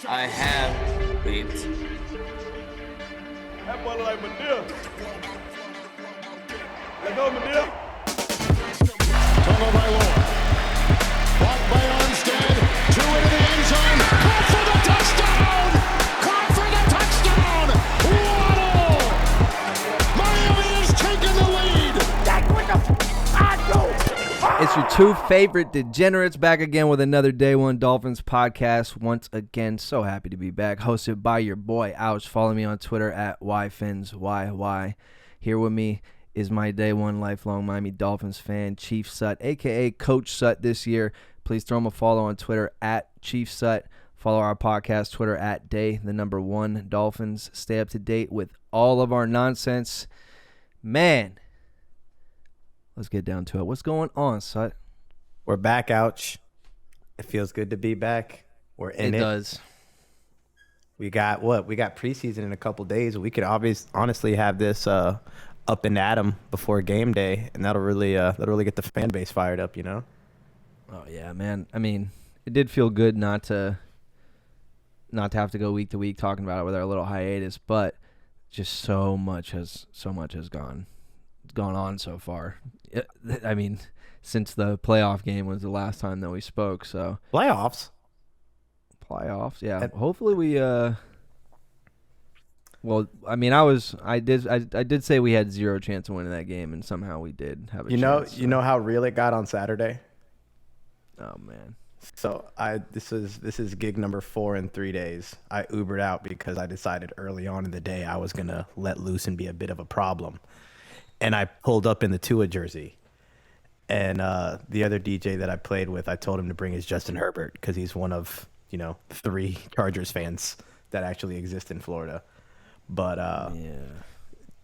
I have leaped. That boy like Medea. Let go, Medea. Turnover by Lord. Blocked by Armstead. Two into the end zone. Caught for the touchdown! Caught for the touchdown! Waddle! Miami has taken the lead! That's what the I do. It's your two favorite degenerates back again with another Day One Dolphins podcast. Once again, so happy to be back. Hosted by your boy, Ouch. Follow me on Twitter at YFinsYY. Here with me is my Day One lifelong Miami Dolphins fan, Chief Sut, a.k.a. Coach Sut this year. Please throw him a follow on Twitter at Chief Sut. Follow our podcast, Twitter at Day1 Dolphins. Stay up to date with all of our nonsense. Man. Let's get down to it. What's going on, Sut? We're back, Ouch. It feels good to be back. We're in it. It does. We got what? We got preseason in a couple days. We could honestly have this up and at 'em before game day, and that'll really get the fan base fired up, you know? Oh yeah, man. I mean, it did feel good not to have to go week to week talking about it with our little hiatus, but just so much has gone on so far. I mean, since the playoff game was the last time that we spoke, so Playoffs, yeah. Hopefully we well, I mean, I did say we had zero chance of winning that game, and somehow we did have a chance. You know how real it got on Saturday? Oh man. So this is gig number 4 in 3 days. I Ubered out because I decided early on in the day I was gonna let loose and be a bit of a problem. And I pulled up in the Tua jersey. And the other DJ that I played with, I told him to bring his Justin Herbert because he's one of, 3 Chargers fans that actually exist in Florida. But Yeah.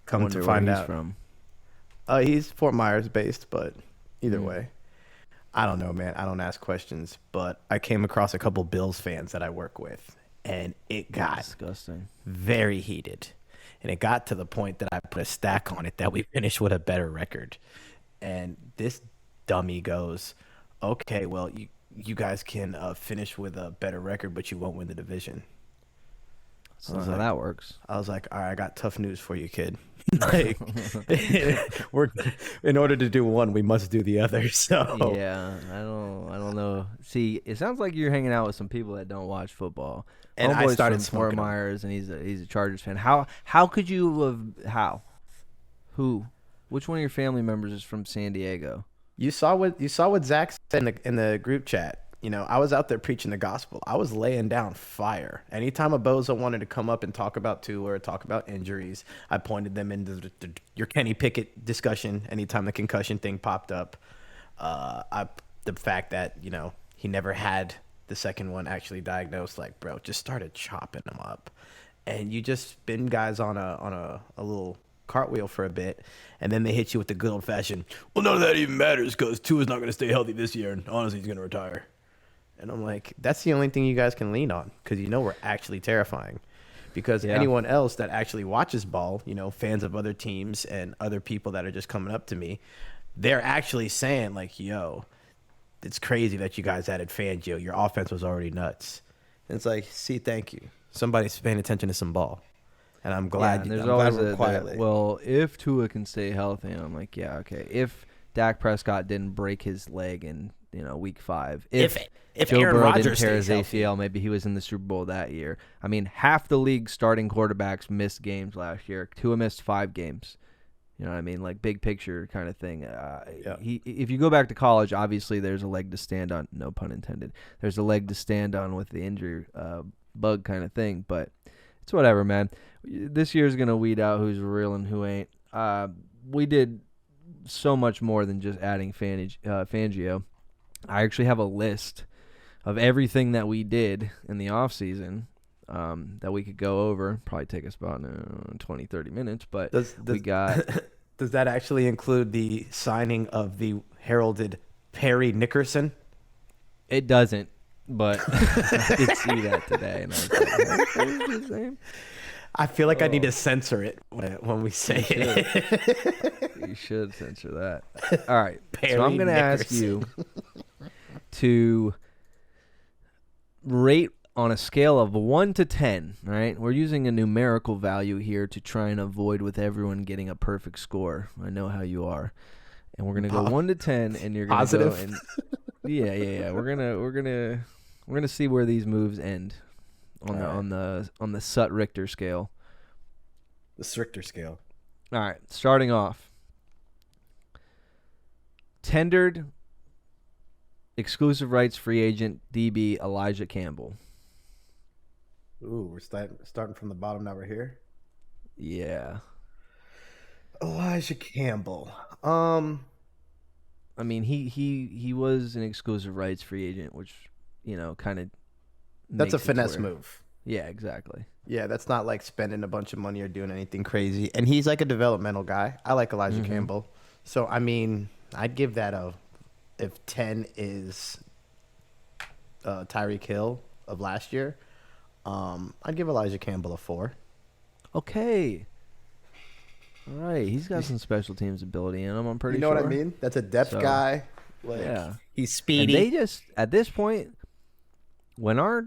come to find out, from. He's Fort Myers based, but either way. I don't know, man. I don't ask questions. But I came across a couple Bills fans that I work with, and it got Disgusting. very heated. And it got to the point that I put a stack on it that we finished with a better record. And this dummy goes, okay, well, you guys can finish with a better record, but you won't win the division. So how that works. I was like, all right, I got tough news for you, kid. Like, in order to do one, we must do the other. So Yeah, I don't know. See, it sounds like you're hanging out with some people that don't watch football. And I Homeboy's started from Fort smoking 'em. Myers, and he's a Chargers fan. How could you have? Who? Which one of your family members is from San Diego? You saw what Zach said in the group chat. I was out there preaching the gospel. I was laying down fire. Anytime a bozo wanted to come up and talk about Tua or talk about injuries, I pointed them into your Kenny Pickett discussion. Anytime the concussion thing popped up, the fact that he never had the second one actually diagnosed, like, bro, just started chopping them up, and you just spin guys on a little cartwheel for a bit, and then they hit you with the good old fashioned, well, none of that even matters because Tua's not going to stay healthy this year, and honestly, he's going to retire. And I'm like, that's the only thing you guys can lean on because we're actually terrifying. Because anyone else that actually watches ball, fans of other teams and other people that are just coming up to me, they're actually saying, like, yo, it's crazy that you guys added Fangio. Your offense was already nuts. And it's like, see, thank you. Somebody's paying attention to some ball. And I'm glad. There's I'm always glad we're quietly. well, if Tua can stay healthy, and I'm like, yeah, okay. If Dak Prescott didn't break his leg in week 5, if If Joe Aaron Burrow didn't Rodgers tear his stays healthy. ACL, maybe he was in the Super Bowl that year. I mean, half the league's starting quarterbacks missed games last year. Tua missed 5 games. You know what I mean? Like, big picture kind of thing. If you go back to college, obviously there's a leg to stand on. No pun intended. There's a leg to stand on with the injury bug kind of thing. But it's whatever, man. This year's going to weed out who's real and who ain't. We did so much more than just adding Fangio. I actually have a list of everything that we did in the offseason that we could go over. Probably take us about 20, 30 minutes, but we got... Does that actually include the signing of the heralded Perry Nickerson? It doesn't, but I did see that today, and I was like, what is his name? I feel like I need to censor it when we say it. You should censor that. All right, Perry so I'm going to ask Nickerson. you to rate on a scale of 1 to 10, right? We're using a numerical value here to try and avoid with everyone getting a perfect score. I know how you are. And we're going to go 1 to 10 and you're going to go and yeah. We're going to see where these moves end on the Sut Richter scale. The Richter scale. All right, starting off. Tendered exclusive rights free agent DB Elijah Campbell. Ooh, we're starting from the bottom. Now we're here. Yeah. Elijah Campbell. I mean, he was an exclusive rights free agent, which, kind of. That's a finesse move. Yeah, exactly. Yeah, that's not like spending a bunch of money or doing anything crazy. And he's like a developmental guy. I like Elijah Campbell. So, I mean, I'd give that if 10 is Tyreek Hill of last year, I'd give Elijah Campbell a 4. Okay. All right. He's got some special teams ability in him, I'm pretty sure. You know what I mean? That's a depth guy. Yeah. He's speedy. And they just, at this point, when our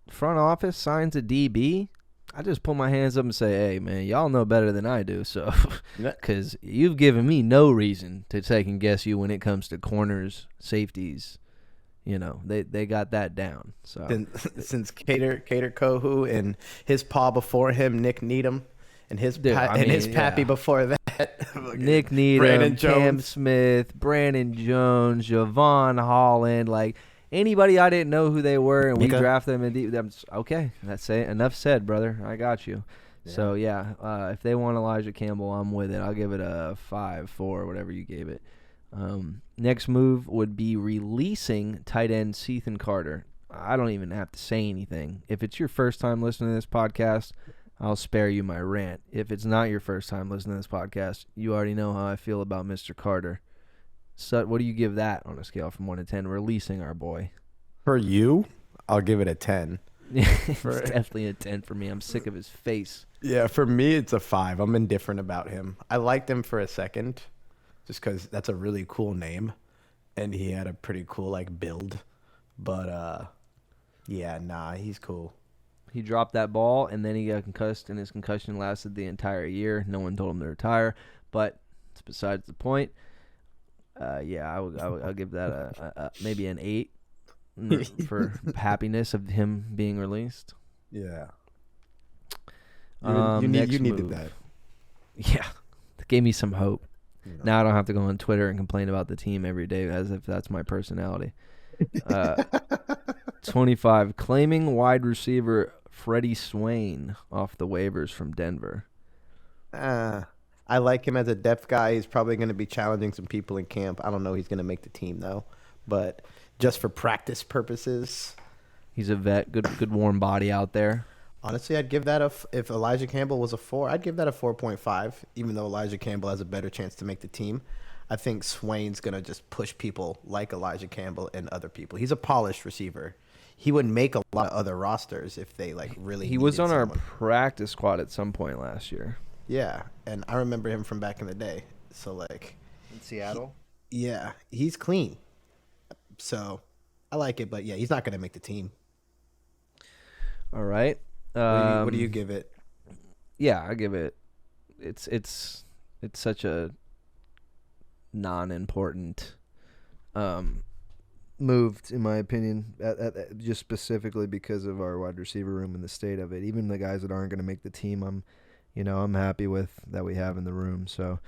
front office signs a DB, I just put my hands up and say, hey, man, y'all know better than I do. So, because you've given me no reason to second guess you when it comes to corners, safeties. They got that down. So since Cater Kohu and his paw before him, Nick Needham, and his pappy before that, Nick Needham, Cam Smith, Brandon Jones, Javon Holland, like anybody I didn't know who they were, and we draft them in okay. That's it. Enough said, brother. I got you. Yeah. So if they want Elijah Campbell, I'm with it. I'll give it a 5, 4, whatever you gave it. Next move would be releasing tight end Cethan Carter. I don't even have to say anything. If it's your first time listening to this podcast, I'll spare you my rant. If it's not your first time listening to this podcast, you already know how I feel about Mr. Carter. So what do you give that on a scale from 1 to 10, releasing our boy? For you, I'll give it a 10. It's definitely a 10 for me. I'm sick of his face. Yeah, for me, it's a 5. I'm indifferent about him. I liked him for a second just because that's a really cool name, and he had a pretty cool, build. But, he's cool. He dropped that ball, and then he got concussed, and his concussion lasted the entire year. No one told him to retire, but it's besides the point. I'll give that a maybe an 8 for happiness of him being released. Yeah. You needed that. Yeah. It gave me some hope. Yeah. Now I don't have to go on Twitter and complain about the team every day as if that's my personality. 25, claiming wide receiver Freddie Swain off the waivers from Denver. I like him as a depth guy. He's probably going to be challenging some people in camp. I don't know he's going to make the team, though. But just for practice purposes. He's a vet, good warm body out there. Honestly, I'd give that if Elijah Campbell was a 4, I'd give that a 4.5, even though Elijah Campbell has a better chance to make the team. I think Swain's going to just push people like Elijah Campbell and other people. He's a polished receiver. He would make a lot of other rosters if they really He was on our practice squad at some point last year. Yeah, and I remember him from back in the day. So, in Seattle? He's clean. So, I like it, but, he's not going to make the team. All right. What do you give it? Yeah, I give it. It's such a non-important move, in my opinion, just specifically because of our wide receiver room and the state of it. Even the guys that aren't going to make the team, I'm happy with that we have in the room. So,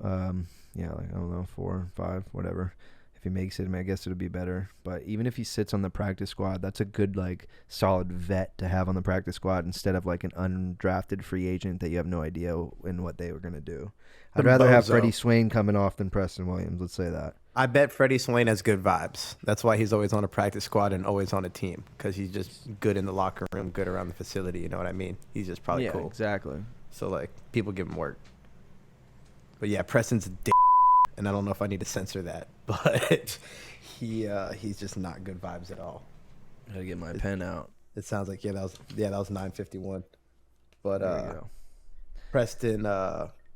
I don't know, 4, 5, whatever. If he makes it, I guess it'll be better. But even if he sits on the practice squad, that's a good, solid vet to have on the practice squad instead of, an undrafted free agent that you have no idea in what they were going to do. I'd rather have Freddie Swain coming off than Preston Williams. Let's say that. I bet Freddie Swain has good vibes. That's why he's always on a practice squad and always on a team, because he's just good in the locker room, good around the facility. You know what I mean? He's just probably cool. Yeah, exactly. So, people give him work. But, Preston's a dick, and I don't know if I need to censor that. But he's just not good vibes at all. I gotta get my pen out. It sounds like, that was 9:51. But, Preston,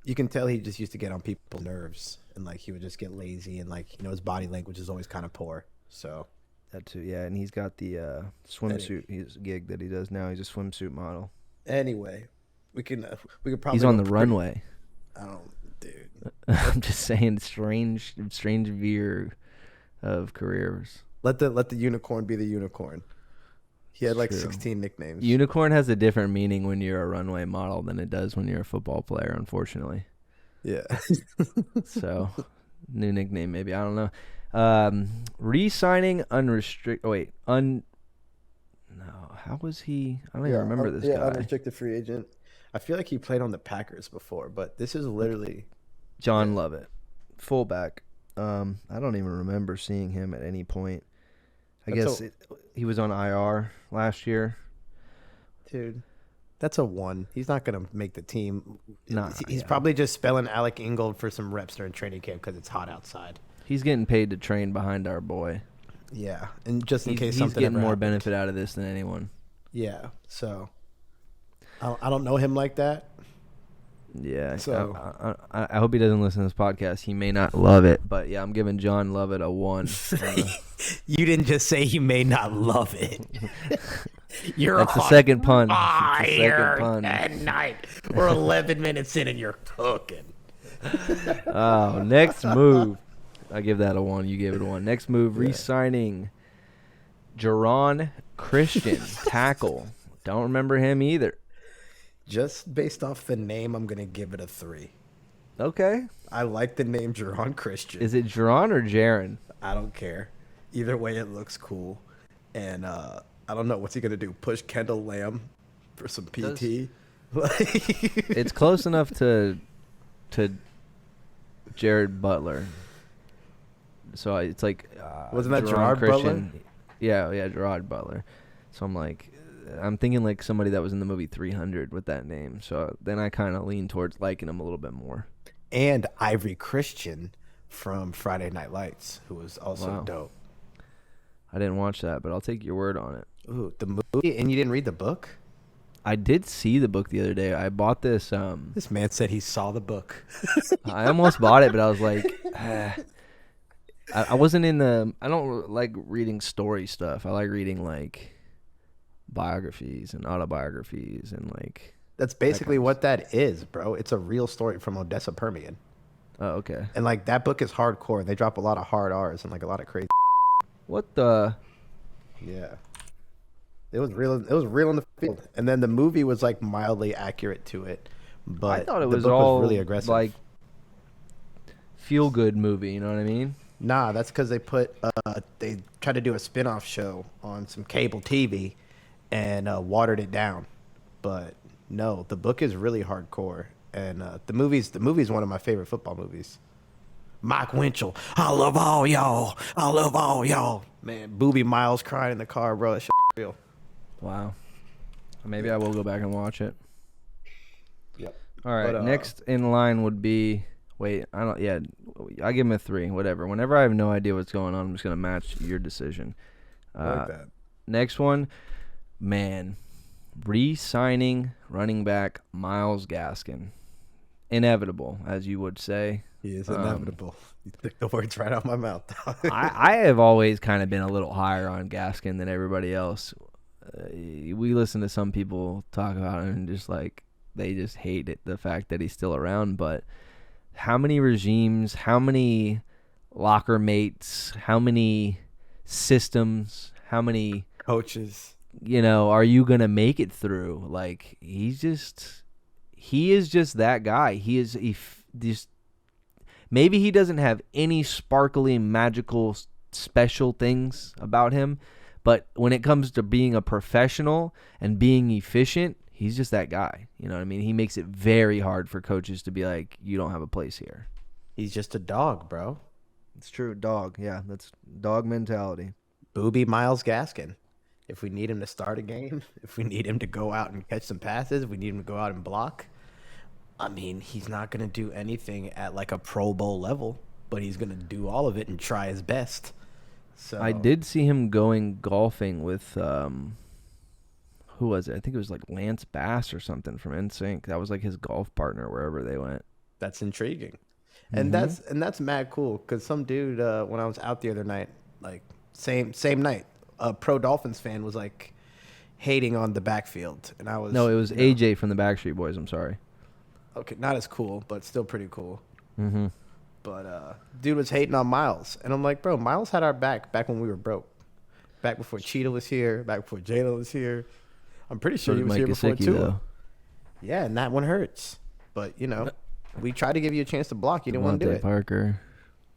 you can tell he just used to get on people's nerves, and he would just get lazy, and his body language is always kind of poor. So That too, yeah. And he's got the swimsuit gig that he does now. He's a swimsuit model. Anyway, we could probably. He's on the runway. Dude. I'm just saying, strange veer of careers. Let the unicorn be the unicorn. He had like True. 16 nicknames. Unicorn has a different meaning when you're a runway model than it does when you're a football player, unfortunately. Yeah. So, new nickname maybe. I don't know. Re-signing unrestricted. Oh, wait. No. How was he? I don't even remember this guy. Unrestricted free agent. I feel like he played on the Packers before, but this is literally John Lovett, fullback. I don't even remember seeing him at any point. I guess he was on IR last year. Dude, that's a 1. He's not going to make the team. Nah, He's probably just spelling Alec Ingold for some reps during training camp because it's hot outside. He's getting paid to train behind our boy. Yeah, and just in case he's something getting ever more happened. benefit out of this than anyone. Yeah, so I don't know him like that. Yeah, So I hope he doesn't listen to this podcast. He may not love it, but yeah, I'm giving John Lovett a 1. You didn't just say he may not love it. That's the second pun. Fire at night. We're 11 minutes in and you're cooking. Oh, next move. I give that a 1. You gave it a 1. Next move, re-signing Jerron Christian, tackle. Don't remember him either. Just based off the name, I'm going to give it a 3. Okay. I like the name Jerron Christian. Is it Jerron or Jaron? I don't care. Either way, it looks cool. And I don't know. What's he going to do? Push Kendall Lamb for some PT? It's close enough to Jared Butler. So it's like wasn't that Jerron Gerard Christian. Butler? Yeah, Gerard Butler. So I'm thinking like somebody that was in the movie 300 with that name. So then I kind of lean towards liking him a little bit more. And Ivory Christian from Friday Night Lights, who was also dope. I didn't watch that, but I'll take your word on it. Ooh, the movie? And you didn't read the book? I did see the book the other day. I bought this. This man said he saw the book. I almost bought it, but I was like, I wasn't in the. I don't like reading story stuff. I like reading like biographies and autobiographies and like. That's basically what that is, bro. It's a real story from Odessa Permian. Oh, okay. And like that book is hardcore. They drop a lot of hard R's and like a lot of crazy. What the? Yeah. It was real. It was real in the field. And then the movie was like mildly accurate to it, but I thought it the was book all really aggressive. like feel good movie. You know what I mean? Nah, that's because they tried to do a spin-off show on some cable TV and watered it down. But no, the book is really hardcore, and the movie's one of my favorite football movies. Mike Winchell, I love all y'all. I love all y'all. Man, Booby Miles crying in the car, bro. That shit real. Wow. Maybe I will go back and watch it. Yep. All right. But, next in line would be. Wait, I don't. Yeah, I give him a 3. Whatever. Whenever I have no idea what's going on, I'm just gonna match your decision. I like that. Next one, man, re-signing running back Myles Gaskin. Inevitable, as you would say. He is inevitable. You took the words right out of my mouth. I have always kind of been a little higher on Gaskin than everybody else. We listen to some people talk about him and just like they just hate it, the fact that he's still around. But how many regimes, how many locker mates, how many systems, how many coaches, are you going to make it through? Like he is just that guy. Maybe he doesn't have any sparkly, magical, special things about him, but when it comes to being a professional and being efficient, he's just that guy. You know what I mean? He makes it very hard for coaches to be like, you don't have a place here. He's just a dog, bro. It's true. Dog. Yeah, that's dog mentality. Booby Miles Gaskin. If we need him to start a game, if we need him to go out and catch some passes, if we need him to go out and block. I mean, he's not going to do anything at like a Pro Bowl level, but he's going to do all of it and try his best. So I did see him going golfing with who was it? I think it was like Lance Bass or something from NSYNC. That was like his golf partner wherever they went. That's intriguing. And that's mad cool because some dude when I was out the other night, like same night. A pro Dolphins fan was like hating on the backfield, and I was No, it was AJ from the Backstreet Boys. I'm sorry. okay, not as cool, but still pretty cool. Mm-hmm. But dude was hating on Miles, and I'm like, bro, Miles had our back when we were broke, back before Cheetah was here, back before Jalen was here. I'm pretty sure he was here before too. Though. Yeah, and that one hurts. But we tried to give you a chance to block. You didn't want to do it. Parker,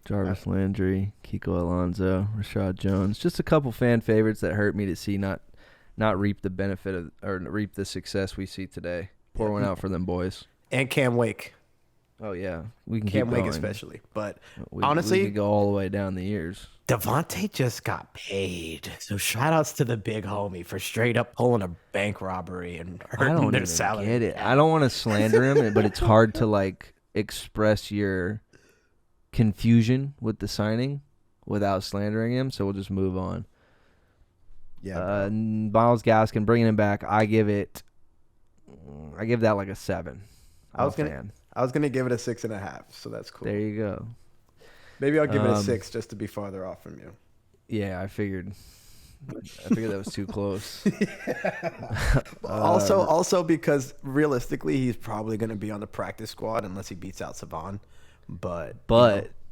Jarvis Landry, Kiko Alonso, Rashad Jones. Just a couple fan favorites that hurt me to see not reap the benefit of or reap the success we see today. Pour one out for them boys. And Cam Wake. Oh yeah, we can Cam keep Wake going. especially. But we honestly, could go all the way down the years. Devontae just got paid. So shout outs to the big homie for straight up pulling a bank robbery and I hurting don't their even salary. get it. I don't want to slander him, but it's hard to like express your confusion with the signing without slandering him. So we'll just move on. Yeah. Miles Gaskin bringing him back. I give that like a 7. I was gonna give it a 6.5. So that's cool. There you go. Maybe I'll give it a 6 just to be farther off from you. Yeah, I figured that was too close. Also because realistically, he's probably going to be on the practice squad unless he beats out Savon. But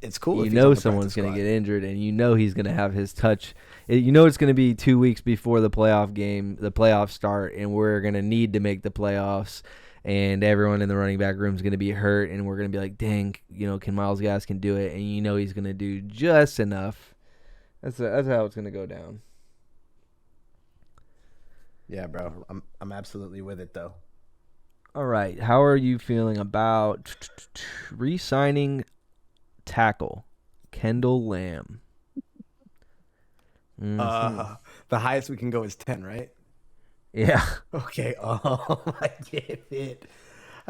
it's cool. You know someone's going to get injured, and you know he's going to have his touch. You know it's going to be 2 weeks before the playoffs start, and we're going to need to make the playoffs. And everyone in the running back room is going to be hurt, and we're going to be like, dang, can Miles Gaskin do it? And you know he's going to do just enough. That's how it's going to go down. Yeah, bro. I'm absolutely with it, though. All right. How are you feeling about re-signing tackle Kendall Lamb? The highest we can go is 10, right? Yeah. Okay. I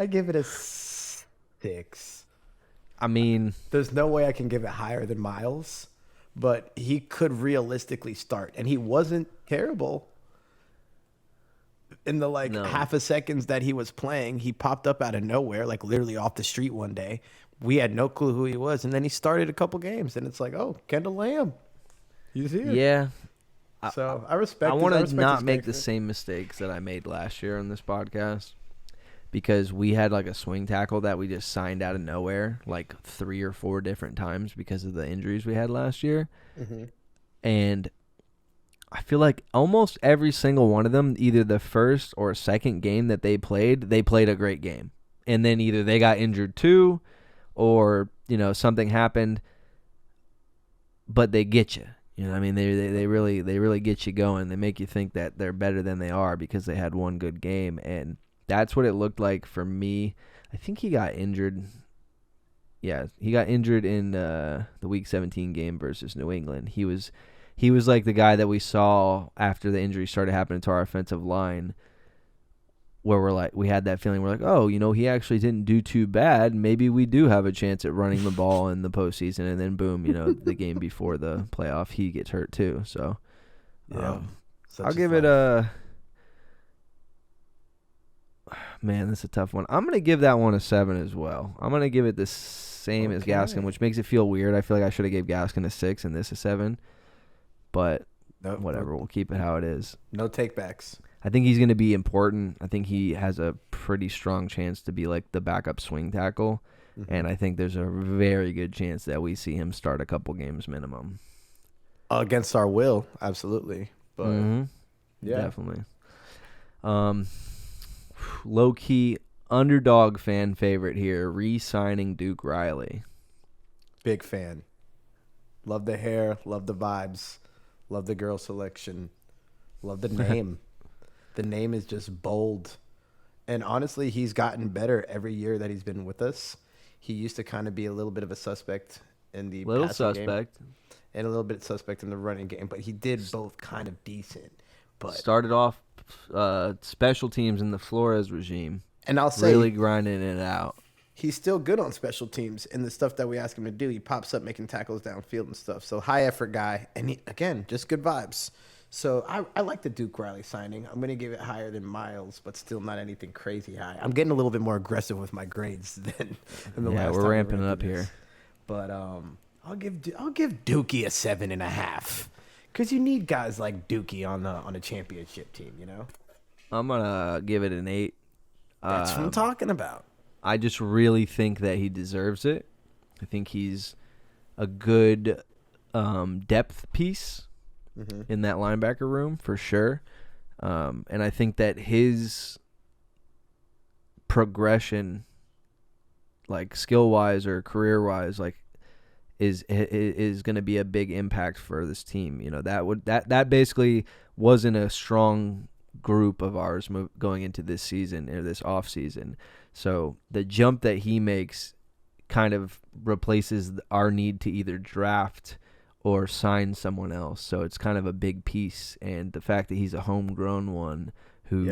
give it a 6. I mean, there's no way I can give it higher than Miles, but he could realistically start, and he wasn't terrible. In the half a seconds that he was playing, he popped up out of nowhere, like literally off the street one day. We had no clue who he was, and then he started a couple games, and it's like, oh, Kendall Lamb, he's here. Yeah. So I respect. I want to not make the same mistakes that I made last year on this podcast, because we had like a swing tackle that we just signed out of nowhere like 3 or 4 different times because of the injuries we had last year. Mm-hmm. And I feel like almost every single one of them, either the first or second game that they played a great game. And then either they got injured too, or, something happened, but they get you. You know what I mean? They really get you going. They make you think that they're better than they are because they had one good game. And that's what it looked like for me. I think he got injured. Yeah, he got injured in the Week 17 game versus New England. He was like the guy that we saw after the injury started happening to our offensive line, where we had that feeling. We're like, oh, he actually didn't do too bad. Maybe we do have a chance at running the ball in the postseason. And then boom, the game before the playoff, he gets hurt too. So, I'll give it a. Man, that's a tough one. I'm gonna give that one a 7 as well. I'm gonna give it the same as Gaskin, which makes it feel weird. I feel like I should have gave Gaskin a 6 and this a 7. But whatever, we'll keep it how it is. No takebacks. I think he's going to be important. I think he has a pretty strong chance to be like the backup swing tackle. Mm-hmm. And I think there's a very good chance that we see him start a couple games minimum. Against our will, absolutely. But yeah, definitely. Low-key underdog fan favorite here, re-signing Duke Riley. Big fan. Love the hair, love the vibes, love the girl selection, love the name. The name is just bold. And honestly, he's gotten better every year that he's been with us. He used to kind of be a little bit of a suspect in the passing game and a little bit suspect in the running game, but he did both kind of decent. But started off special teams in the Flores regime. And I'll say, really grinding it out. He's still good on special teams and the stuff that we ask him to do. He pops up making tackles downfield and stuff. So high effort guy. And again, just good vibes. So I like the Duke Riley signing. I'm going to give it higher than Miles, but still not anything crazy high. I'm getting a little bit more aggressive with my grades than the last time. We're ramping it up here. But I'll give Dookie a 7.5 Because you need guys like Dookie on a championship team, I'm gonna give it an 8. That's what I'm talking about. I just really think that he deserves it. I think he's a good depth piece in that linebacker room for sure. And I think that his progression, like skill-wise or career-wise, like is going to be a big impact for this team. That basically wasn't a strong group of ours going into this season or this off season. So the jump that he makes kind of replaces our need to either draft or sign someone else. So it's kind of a big piece. And the fact that he's a homegrown one who,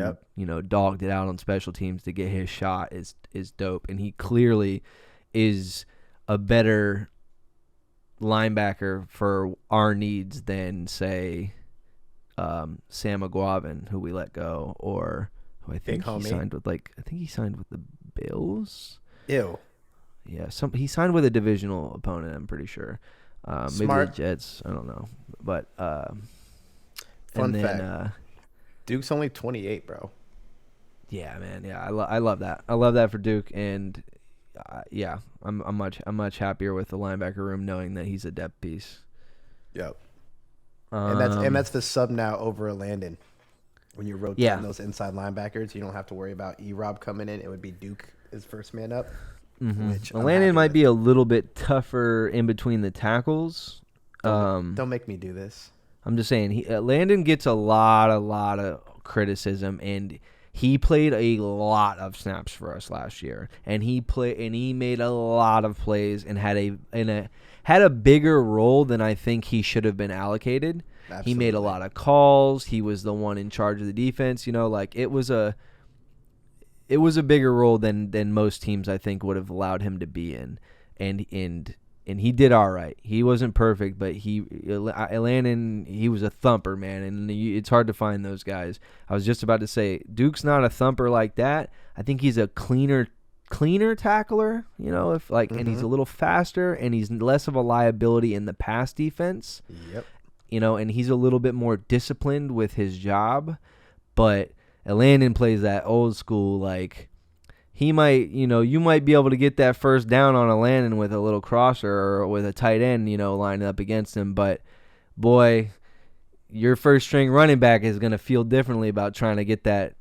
dogged it out on special teams to get his shot is dope. And he clearly is a better linebacker for our needs than, say, Sam McGuavin, who we let go, or who I think he signed with, he signed with the Bills. Ew. Yeah, he signed with a divisional opponent, I'm pretty sure. Maybe the Jets, I don't know. But fun fact, Duke's only 28, bro. Yeah, man. Yeah, I love that. I love that for Duke, and I'm much happier with the linebacker room knowing that he's a depth piece. Yep. And that's the sub now over Landon. When you rotate those inside linebackers, you don't have to worry about E-Rob coming in. It would be Duke as first man up. Mm-hmm. Landon might be a little bit tougher in between the tackles. Don't make me do this. I'm just saying, Landon gets a lot of criticism, and he played a lot of snaps for us last year, and he made a lot of plays and had a bigger role than I think he should have been allocated. Absolutely. He made a lot of calls. He was the one in charge of the defense. It was a bigger role than most teams I think would have allowed him to be in, and he did all right. He wasn't perfect, but Landon, he was a thumper, man, and it's hard to find those guys. I was just about to say, Duke's not a thumper like that. I think he's a cleaner tackler, and he's a little faster, and he's less of a liability in the pass defense. Yep. And he's a little bit more disciplined with his job, but Landon plays that old school, he might, you might be able to get that first down on a Landon with a little crosser or with a tight end, lining up against him. But, boy, your first-string running back is going to feel differently about trying to get that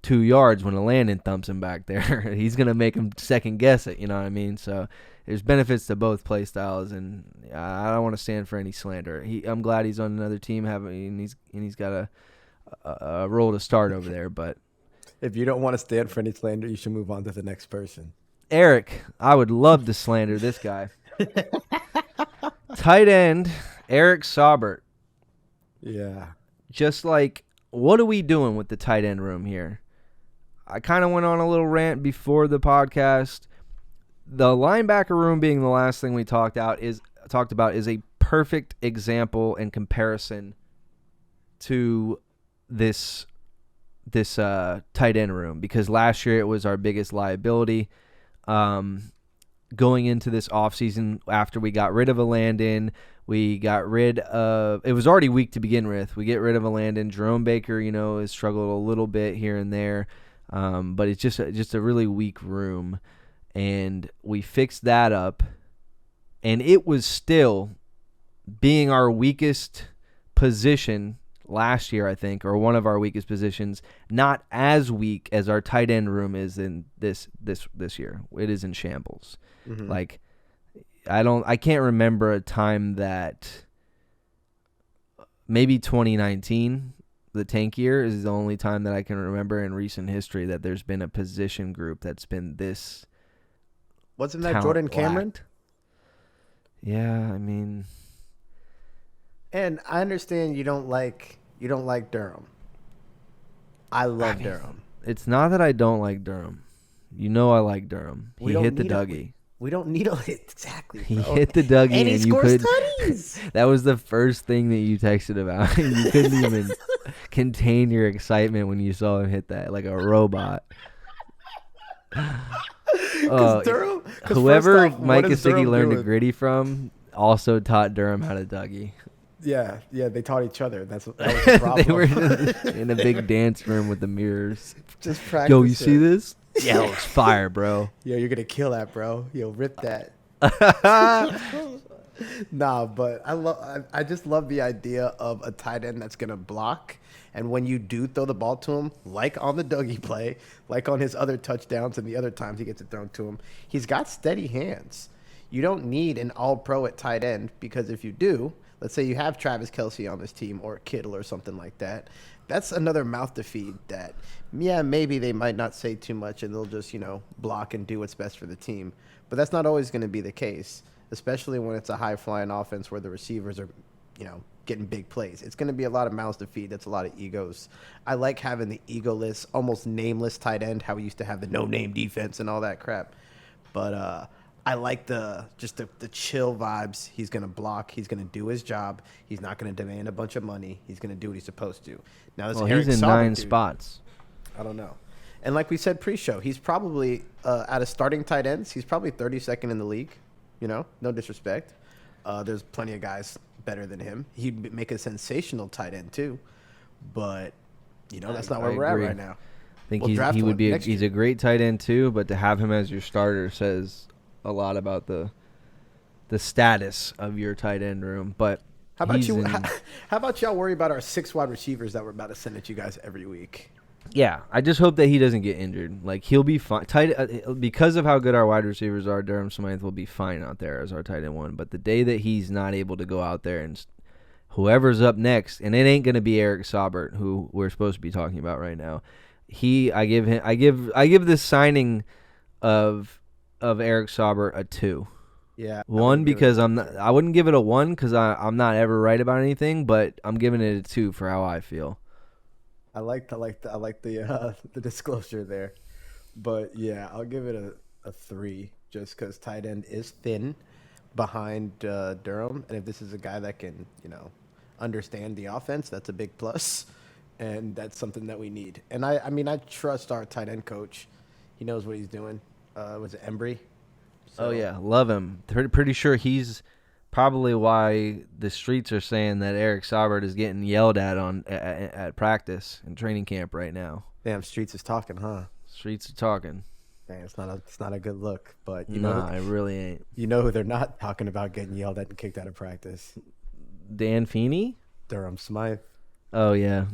2 yards when a Landon thumps him back there. He's going to make him second-guess it, you know what I mean? So there's benefits to both play styles, and I don't want to stand for any slander. I'm glad he's on another team, and he's got a role to start over there, but if you don't want to stand for any slander, you should move on to the next person. Eric, I would love to slander this guy. Tight end, Eric Saubert. Yeah. Just what are we doing with the tight end room here? I kind of went on a little rant before the podcast. The linebacker room being the last thing we talked about is a perfect example and comparison to this tight end room, because last year it was our biggest liability. Going into this offseason, after we got rid of a Landon, we got rid of, it was already weak to begin with. We get rid of a Landon. Jerome Baker, has struggled a little bit here and there, but it's just a really weak room, and we fixed that up, and it was still being our weakest position last year, I think, or one of our weakest positions, not as weak as our tight end room is in this year. It is in shambles. Mm-hmm. I can't remember a time that, maybe 2019, the tank year, is the only time that I can remember in recent history that there's been a position group that's been this. Wasn't that Jordan Cameron? Yeah, I mean. And I understand you don't like Durham. I love Durham. It's not that I don't like Durham. I like Durham. He hit the Dougie. We don't need a hit exactly. Bro. He hit the Dougie, and he scores tutties. That was the first thing that you texted about. You couldn't even contain your excitement when you saw him hit that like a robot. Durham, whoever Mike Gesicki learned to gritty from also taught Durham how to Dougie. Yeah, they taught each other. That was the problem. They were in a big dance room with the mirrors. Just practice. Yo, you see this? Yeah, it looks fire, bro. Yo, you're gonna kill that, bro. Yo, rip that. Nah, but I just love the idea of a tight end that's gonna block, and when you do throw the ball to him, like on the Dougie play, like on his other touchdowns and the other times he gets it thrown to him, he's got steady hands. You don't need an all-pro at tight end, because if you do, let's say you have Travis Kelce on this team or Kittle or something like that, that's another mouth to feed that, yeah, maybe they might not say too much and they'll just, block and do what's best for the team. But that's not always going to be the case, especially when it's a high-flying offense where the receivers are, getting big plays. It's going to be a lot of mouths to feed. That's a lot of egos. I like having the egoless, almost nameless tight end, how we used to have the no-name defense and all that crap. But I like the chill vibes. He's going to block. He's going to do his job. He's not going to demand a bunch of money. He's going to do what he's supposed to. Now, this Eric he's in Sauber 9 dude, spots. I don't know. And like we said pre-show, he's probably, out of starting tight ends, he's probably 32nd in the league. No disrespect. There's plenty of guys better than him. He'd make a sensational tight end too. But, that's not where we're at right now. I think he would be he's a great tight end too, but to have him as your starter says a lot about the status of your tight end room. But how about you? How about y'all worry about our 6 wide receivers that we're about to send at you guys every week? Yeah, I just hope that he doesn't get injured. Like, he'll be fine. Because of how good our wide receivers are, Durham Smythe will be fine out there as our tight end 1. But the day that he's not able to go out there and whoever's up next, and it ain't going to be Eric Saubert, who we're supposed to be talking about right now. I give this signing of Eric Saubert a 2. Yeah. 1 because I wouldn't give it a 1 because I'm not ever right about anything, but I'm giving it a 2 for how I feel. I like the disclosure there, but yeah, I'll give it a 3 just because tight end is thin behind Durham, and if this is a guy that can understand the offense, that's a big plus, and that's something that we need. And I trust our tight end coach; he knows what he's doing. Was it Embry? So. Oh yeah, love him. Pretty sure he's probably why the streets are saying that Eric Saubert is getting yelled at at practice and training camp right now. Damn, streets is talking, huh? Streets are talking. Dang, it's not a good look, but it really ain't. You know who they're not talking about getting yelled at and kicked out of practice? Dan Feeney? Durham Smythe. Oh yeah.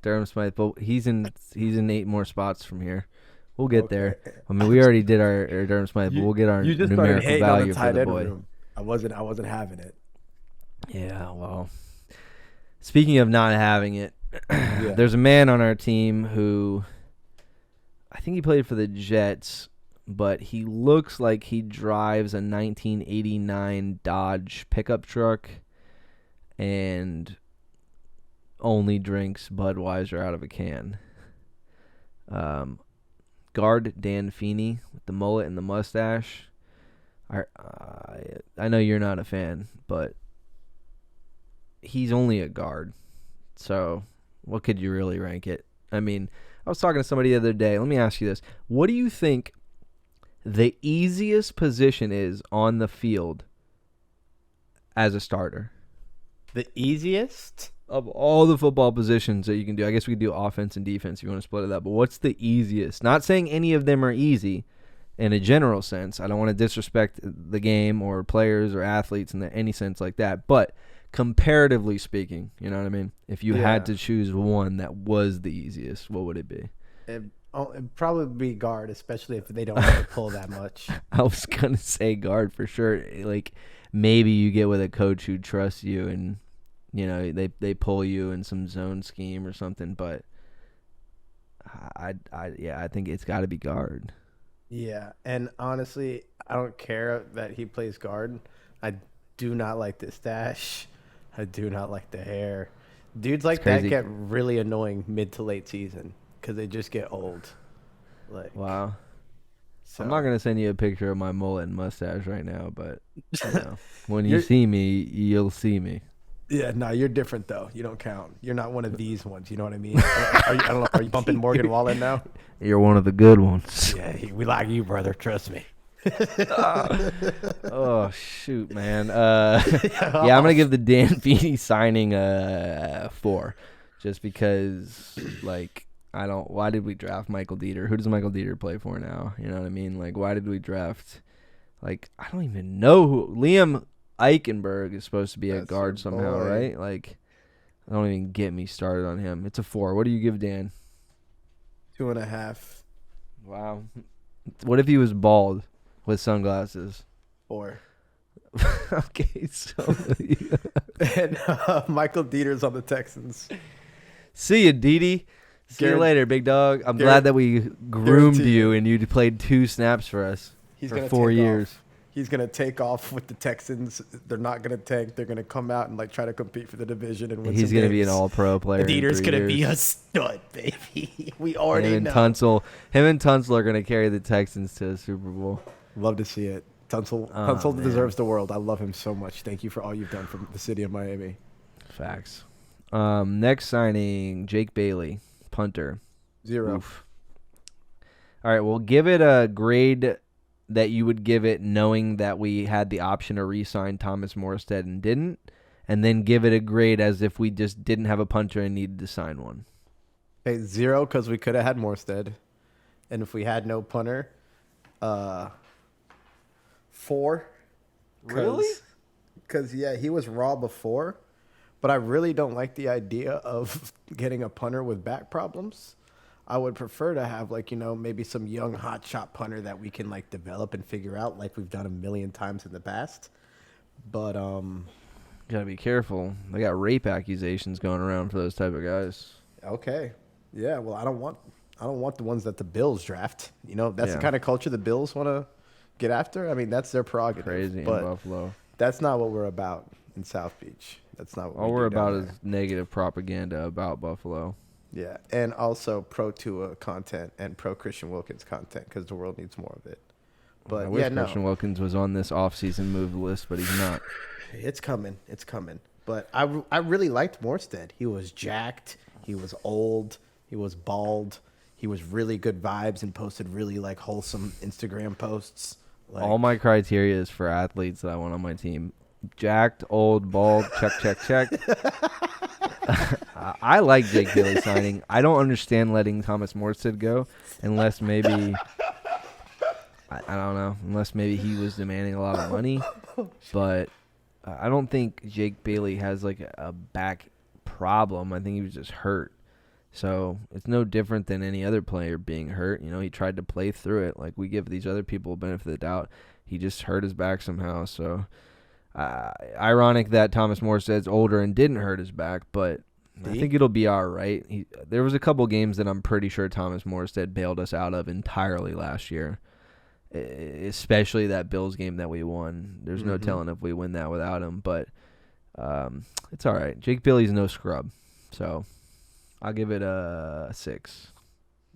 Durham Smythe, but he's in 8 more spots from here. We'll get there. I mean, we already did our Durham Smythe, but we'll get our numerical value for the boy. I wasn't having it. Yeah, well, speaking of not having it, there's a man on our team who I think he played for the Jets, but he looks like he drives a 1989 Dodge pickup truck and only drinks Budweiser out of a can. Guard Dan Feeney with the mullet and the mustache. I know you're not a fan, but he's only a guard. So what could you really rank it? I mean, I was talking to somebody the other day. Let me ask you this. What do you think the easiest position is on the field as a starter? The easiest? Of all the football positions that you can do. I guess we could do offense and defense if you want to split it up. But what's the easiest? Not saying any of them are easy. In a general sense, I don't want to disrespect the game or players or athletes in any sense like that, but comparatively speaking, you know what I mean? If you had to choose one that was the easiest, what would it be? It'd probably be guard, especially if they don't have to pull that much. I was going to say guard for sure. Like, maybe you get with a coach who trusts you and, they pull you in some zone scheme or something, but I think it's got to be guard. Yeah, and honestly, I don't care that he plays guard. I do not like the stash. I do not like the hair. Dudes like that get really annoying mid to late season because they just get old. Wow. So. I'm not going to send you a picture of my mullet and mustache right now, but when you see me, you'll see me. Yeah, no, you're different though. You don't count. You're not one of these ones. You know what I mean? Are you bumping Morgan Wallen now? You're one of the good ones. Yeah, we like you, brother. Trust me. Oh shoot, man. Yeah, I'm gonna give the Dan Feeney signing a 4, just because like I don't. Why did we draft Michael Dieter? Who does Michael Dieter play for now? You know what I mean? Like, why did we draft? Like, I don't even know who Liam Eichenberg is supposed to be a guard somehow, right? Like, don't even get me started on him. It's a 4. What do you give Dan? 2.5. Wow. What if he was bald with sunglasses? 4. Okay, so And Michael Dieter's on the Texans. see you, Didi. See you later, big dog. I'm glad that we groomed you and you played 2 snaps for us for 4 years. He's going to take off with the Texans. They're not going to tank. They're going to come out and like try to compete for the division and win. He's going to be an all-pro player. Dieter's going to be a stud, baby. We already know. Him and Tunsil are going to carry the Texans to the Super Bowl. Love to see it. Tunsil deserves the world. I love him so much. Thank you for all you've done for the city of Miami. Facts. Next signing, Jake Bailey, punter. 0. Oof. All right, we'll give it a grade that you would give it knowing that we had the option to re-sign Thomas Morstead and didn't, and then give it a grade as if we just didn't have a punter and needed to sign one. Okay, 0 because we could have had Morstead. And if we had no punter, 4. Really? Because, yeah, he was raw before. But I really don't like the idea of getting a punter with back problems. I would prefer to have, like, you know, maybe some young hotshot punter that we can, like, develop and figure out like we've done a million times in the past. But, Gotta be careful. They got rape accusations going around for those type of guys. Okay. Yeah, well, I don't want the ones that the Bills draft. You know, that's the kind of culture the Bills want to get after. I mean, that's their prerogative. Crazy in but Buffalo. That's not what we're about in South Beach. That's not what all we're about down is negative propaganda about Buffalo. Yeah, and also pro Tua content and pro Christian Wilkins content because the world needs more of it. But I wish Christian Wilkins was on this offseason move list, but he's not. It's coming. It's coming. But I really liked Morstead. He was jacked. He was old. He was bald. He was really good vibes and posted really like wholesome Instagram posts. Like, all my criteria is for athletes that I want on my team. Jacked, old, bald, check. I like Jake Bailey signing. I don't understand letting Thomas Morstead go unless maybe I don't know, unless maybe he was demanding a lot of money. But I don't think Jake Bailey has like a back problem. I think he was just hurt. So it's no different than any other player being hurt. You know, he tried to play through it. Like we give these other people a benefit of the doubt. He just hurt his back somehow. So ironic that Thomas Morstead's older and didn't hurt his back, but I think it'll be all right. There was a couple games that I'm pretty sure Thomas Morstead bailed us out of entirely last year, especially that Bills game that we won. There's no telling if we win that without him, but it's all right. Jake Bailey's no scrub, so I'll give it a 6.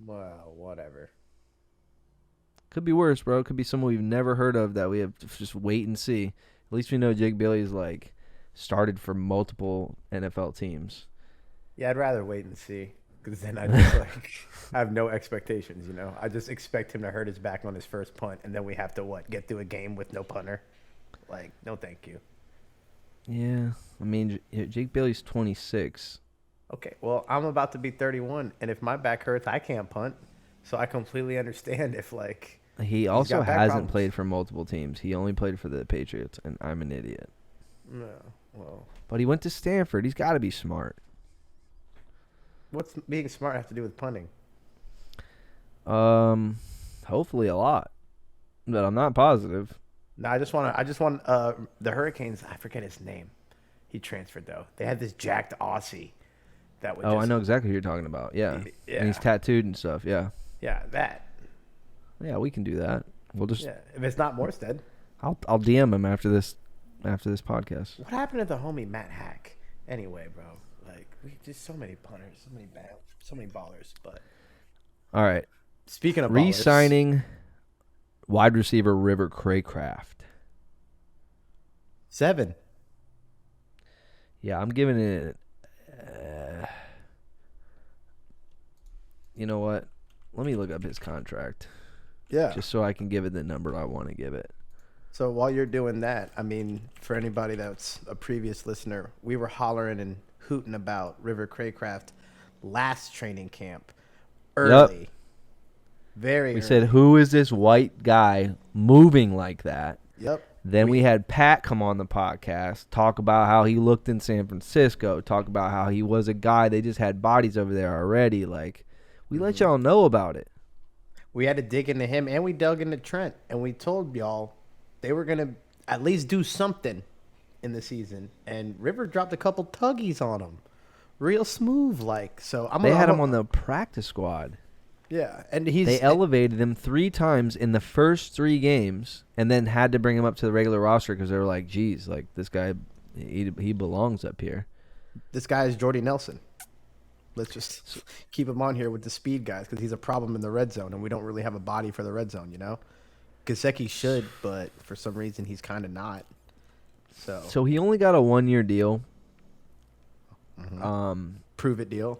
Well, whatever. Could be worse, bro. Could be someone we've never heard of that we have to just wait and see. At least we know Jake Bailey's like started for multiple NFL teams. Yeah, I'd rather wait and see because then I just like I have no expectations. You know, I just expect him to hurt his back on his first punt, and then we have to get through a game with no punter. Like, no, thank you. Yeah, I mean, Jake Bailey's 26. Okay, well, I'm about to be 31, and if my back hurts, I can't punt. So I completely understand if like. He also hasn't played for multiple teams. He only played for the Patriots, and I'm an idiot. No, well. But he went to Stanford. He's got to be smart. What's being smart have to do with punting? Hopefully a lot, but I'm not positive. No, I just want the Hurricanes. I forget his name. He transferred though. They had this jacked Aussie that would. I know exactly who you're talking about. Yeah, and he's tattooed and stuff. Yeah. Yeah, that. Yeah, we can do that. We'll just. Yeah, if it's not Morstead. I'll DM him after this podcast. What happened to the homie Matt Hack? Anyway, bro, like we just so many punters, so many ballers. But all right, speaking of re-signing wide receiver River Craycraft. 7. Yeah, I'm giving it. You know what? Let me look up his contract. Yeah. Just so I can give it the number I want to give it. So while you're doing that, I mean, for anybody that's a previous listener, we were hollering and hooting about River Craycraft last training camp early. Yep. Very We early. said, who is this white guy moving like that? Yep. Then we had Pat come on the podcast, talk about how he looked in San Francisco, talk about how he was a guy. They just had bodies over there already. Like, we let y'all know about it. We had to dig into him, and we dug into Trent, and we told y'all they were going to at least do something in the season. And River dropped a couple tuggies on him. Real smooth, like. So They had him on the practice squad. Yeah, and They elevated him 3 times in the first 3 games and then had to bring him up to the regular roster because they were like, geez, like, this guy, he belongs up here. This guy is Jordy Nelson. Let's just keep him on here with the speed guys because he's a problem in the red zone, and we don't really have a body for the red zone, you know? Gesicki should, but for some reason he's kind of not. So he only got a 1-year deal. Prove it deal.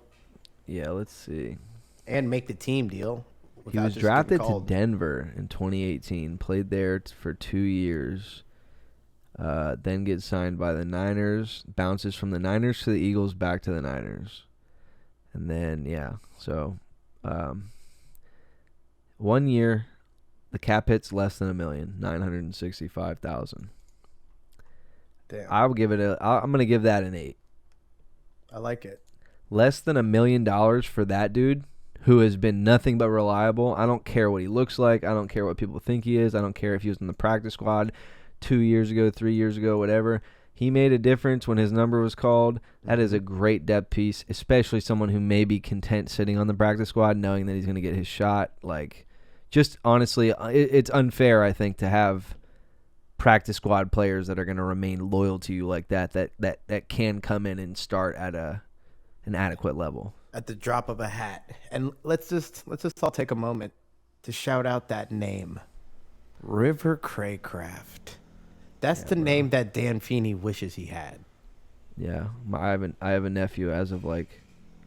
Yeah, let's see. And make the team deal. He was drafted to Denver in 2018, played there for 2 years, then gets signed by the Niners, bounces from the Niners to the Eagles, back to the Niners. And then, yeah, so 1 year, the cap hit's less than $1 million, $965,000. Damn. I'm going to give that an 8. I like it. Less than $1 million for that dude who has been nothing but reliable. I don't care what he looks like. I don't care what people think he is. I don't care if he was in the practice squad 2 years ago, 3 years ago, whatever. He made a difference when his number was called. That is a great depth piece, especially someone who may be content sitting on the practice squad knowing that he's going to get his shot. Like, just honestly, it's unfair, I think, to have practice squad players that are going to remain loyal to you like that can come in and start at an adequate level. At the drop of a hat. And let's just all take a moment to shout out that name. River Craycraft. That's the name that Dan Feeney wishes he had. Yeah, I have a nephew as of like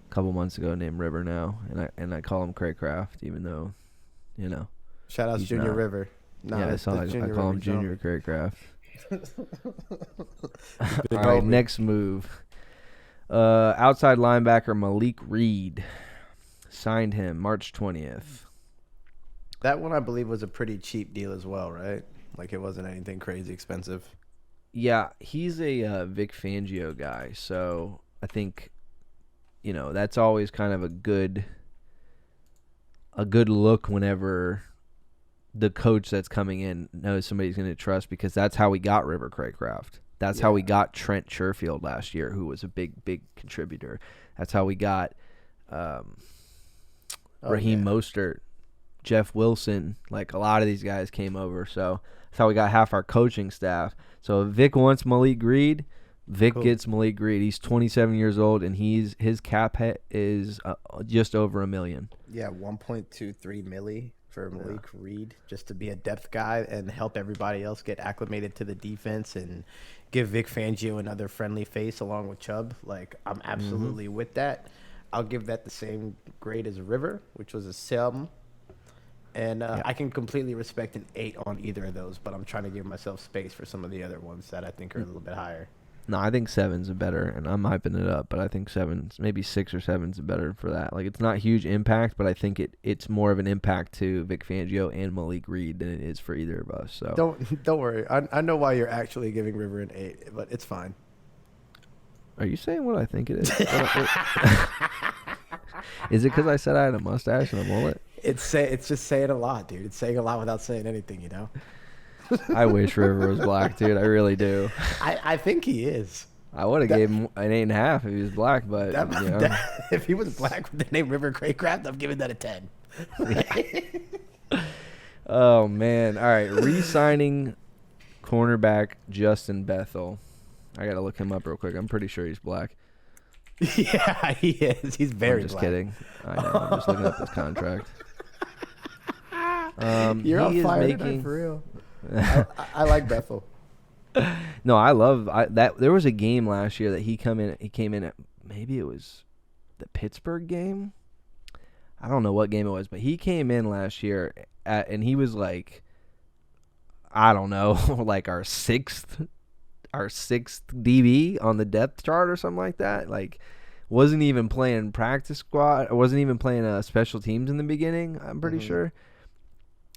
a couple months ago named River now, and I call him Craycraft, even though, you know. Shout out Junior not. River. No, Yeah, I call him Junior Craycraft. All right, next move. Outside linebacker Malik Reed signed him March 20th. That one I believe was a pretty cheap deal as well, right? Like it wasn't anything crazy expensive. Yeah, he's a Vic Fangio guy, so I think, you know, that's always kind of a good look whenever the coach that's coming in knows somebody's going to trust, because that's how we got River Craycraft. That's how we got Trent Sherfield last year, who was a big contributor. That's how we got Raheem Mostert, Jeff Wilson. Like, a lot of these guys came over, so that's how we got half our coaching staff. So if Vic wants Malik Reed, Vic gets Malik Reed. He's 27 years old, and his cap hit is just over $1 million. Yeah, 1.23 milli for Malik Reed, just to be a depth guy and help everybody else get acclimated to the defense and give Vic Fangio another friendly face along with Chubb. Like, I'm absolutely with that. I'll give that the same grade as River, which was a 7. And I can completely respect an 8 on either of those, but I'm trying to give myself space for some of the other ones that I think are a little bit higher. No, I think 7's a better, and I'm hyping it up, but I think 7's, maybe 6 or 7's a better for that. Like, it's not huge impact, but I think it's more of an impact to Vic Fangio and Malik Reed than it is for either of us. So Don't worry. I know why you're actually giving River an 8, but it's fine. Are you saying what I think it is? Is it because I said I had a mustache and a mullet? It's just saying a lot, dude. It's saying a lot without saying anything, you know? I wish River was black, dude. I really do. I think he is. I would have gave him an 8.5 if he was black, but you know. If he was black with the name River Craycraft, I'm giving that a 10. Oh, man. All right, re-signing cornerback Justin Bethel. I got to look him up real quick. I'm pretty sure he's black. Yeah, he is. He's very I'm just black. kidding. I know. I'm just looking up his contract. You're on fire tonight, for real. I like Bethel. No, I love that. There was a game last year that he came in at, maybe it was the Pittsburgh game. I don't know what game it was, but he came in last year and he was like, I don't know, like our sixth DB on the depth chart or something like that. Like, wasn't even playing practice squad, wasn't even playing special teams in the beginning. I'm pretty sure.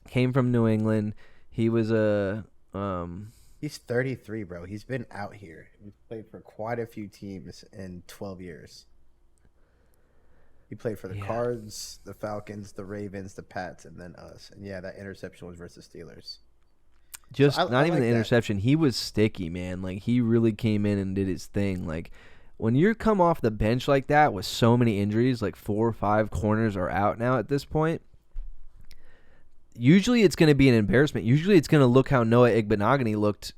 Came from New England. He was a He's 33, bro. He's been out here. He's played for quite a few teams in 12 years. He played for the Cards, the Falcons, the Ravens, the Pats, and then us. And yeah, that interception was versus Steelers. Just so not even like the interception. He was sticky, man. Like, he really came in and did his thing. Like, when you come off the bench like that with so many injuries, like 4 or 5 corners are out now at this point, usually it's going to be an embarrassment. Usually it's going to look how Noah Igbenogany looked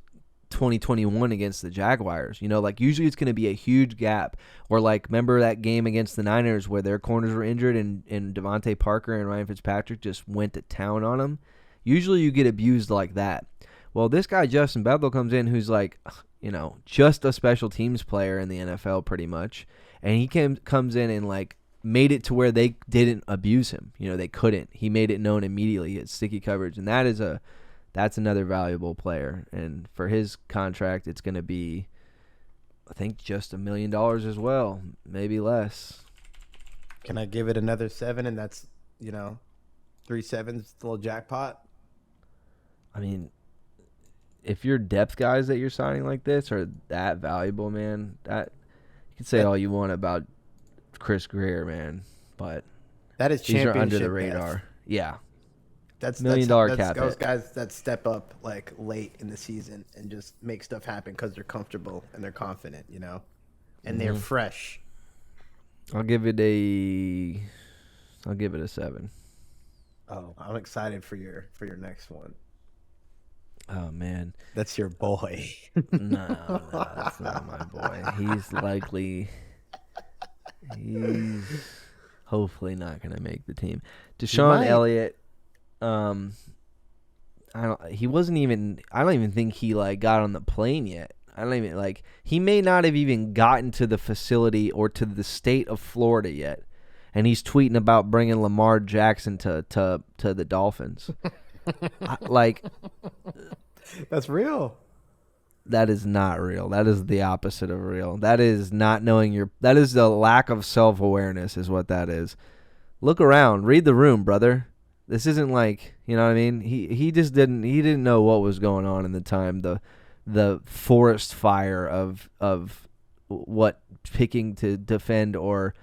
2021 against the Jaguars. You know, like, usually it's going to be a huge gap. Or, like, remember that game against the Niners where their corners were injured and Devontae Parker and Ryan Fitzpatrick just went to town on them? Usually you get abused like that. Well, this guy, Justin Bethel, comes in who's like, you know, just a special teams player in the NFL pretty much. And he comes in and, like, made it to where they didn't abuse him. You know, they couldn't. He made it known immediately. He had sticky coverage. And that's another valuable player. And for his contract, it's going to be, I think, just $1 million as well. Maybe less. Can I give it another 7? And that's, you know, 3 sevens, a little jackpot? I mean, if your depth guys that you're signing like this are that valuable, man, that you can say all you want about Chris Greer, man, but that is these are under the championship radar. depth. Yeah, That's $1 million cap those hit. guys that step up like late in the season and just make stuff happen because they're comfortable and they're confident, you know, and they're fresh. I'll give it a 7. Oh, I'm excited for your next one. Oh man, That's your boy. no, that's not my boy. He's hopefully not gonna make the team. Deshaun might. Elliott, I don't even think he like got on the plane yet. He may not have even gotten to the facility or to the state of Florida yet. And he's tweeting about bringing Lamar Jackson to the Dolphins. That's real. That is not real. That is the opposite of real. That is not knowing that is the lack of self-awareness is what that is. Look around. Read the room, brother. This isn't like, you know what I mean? He didn't know what was going on in the time. The forest fire of what picking to defend or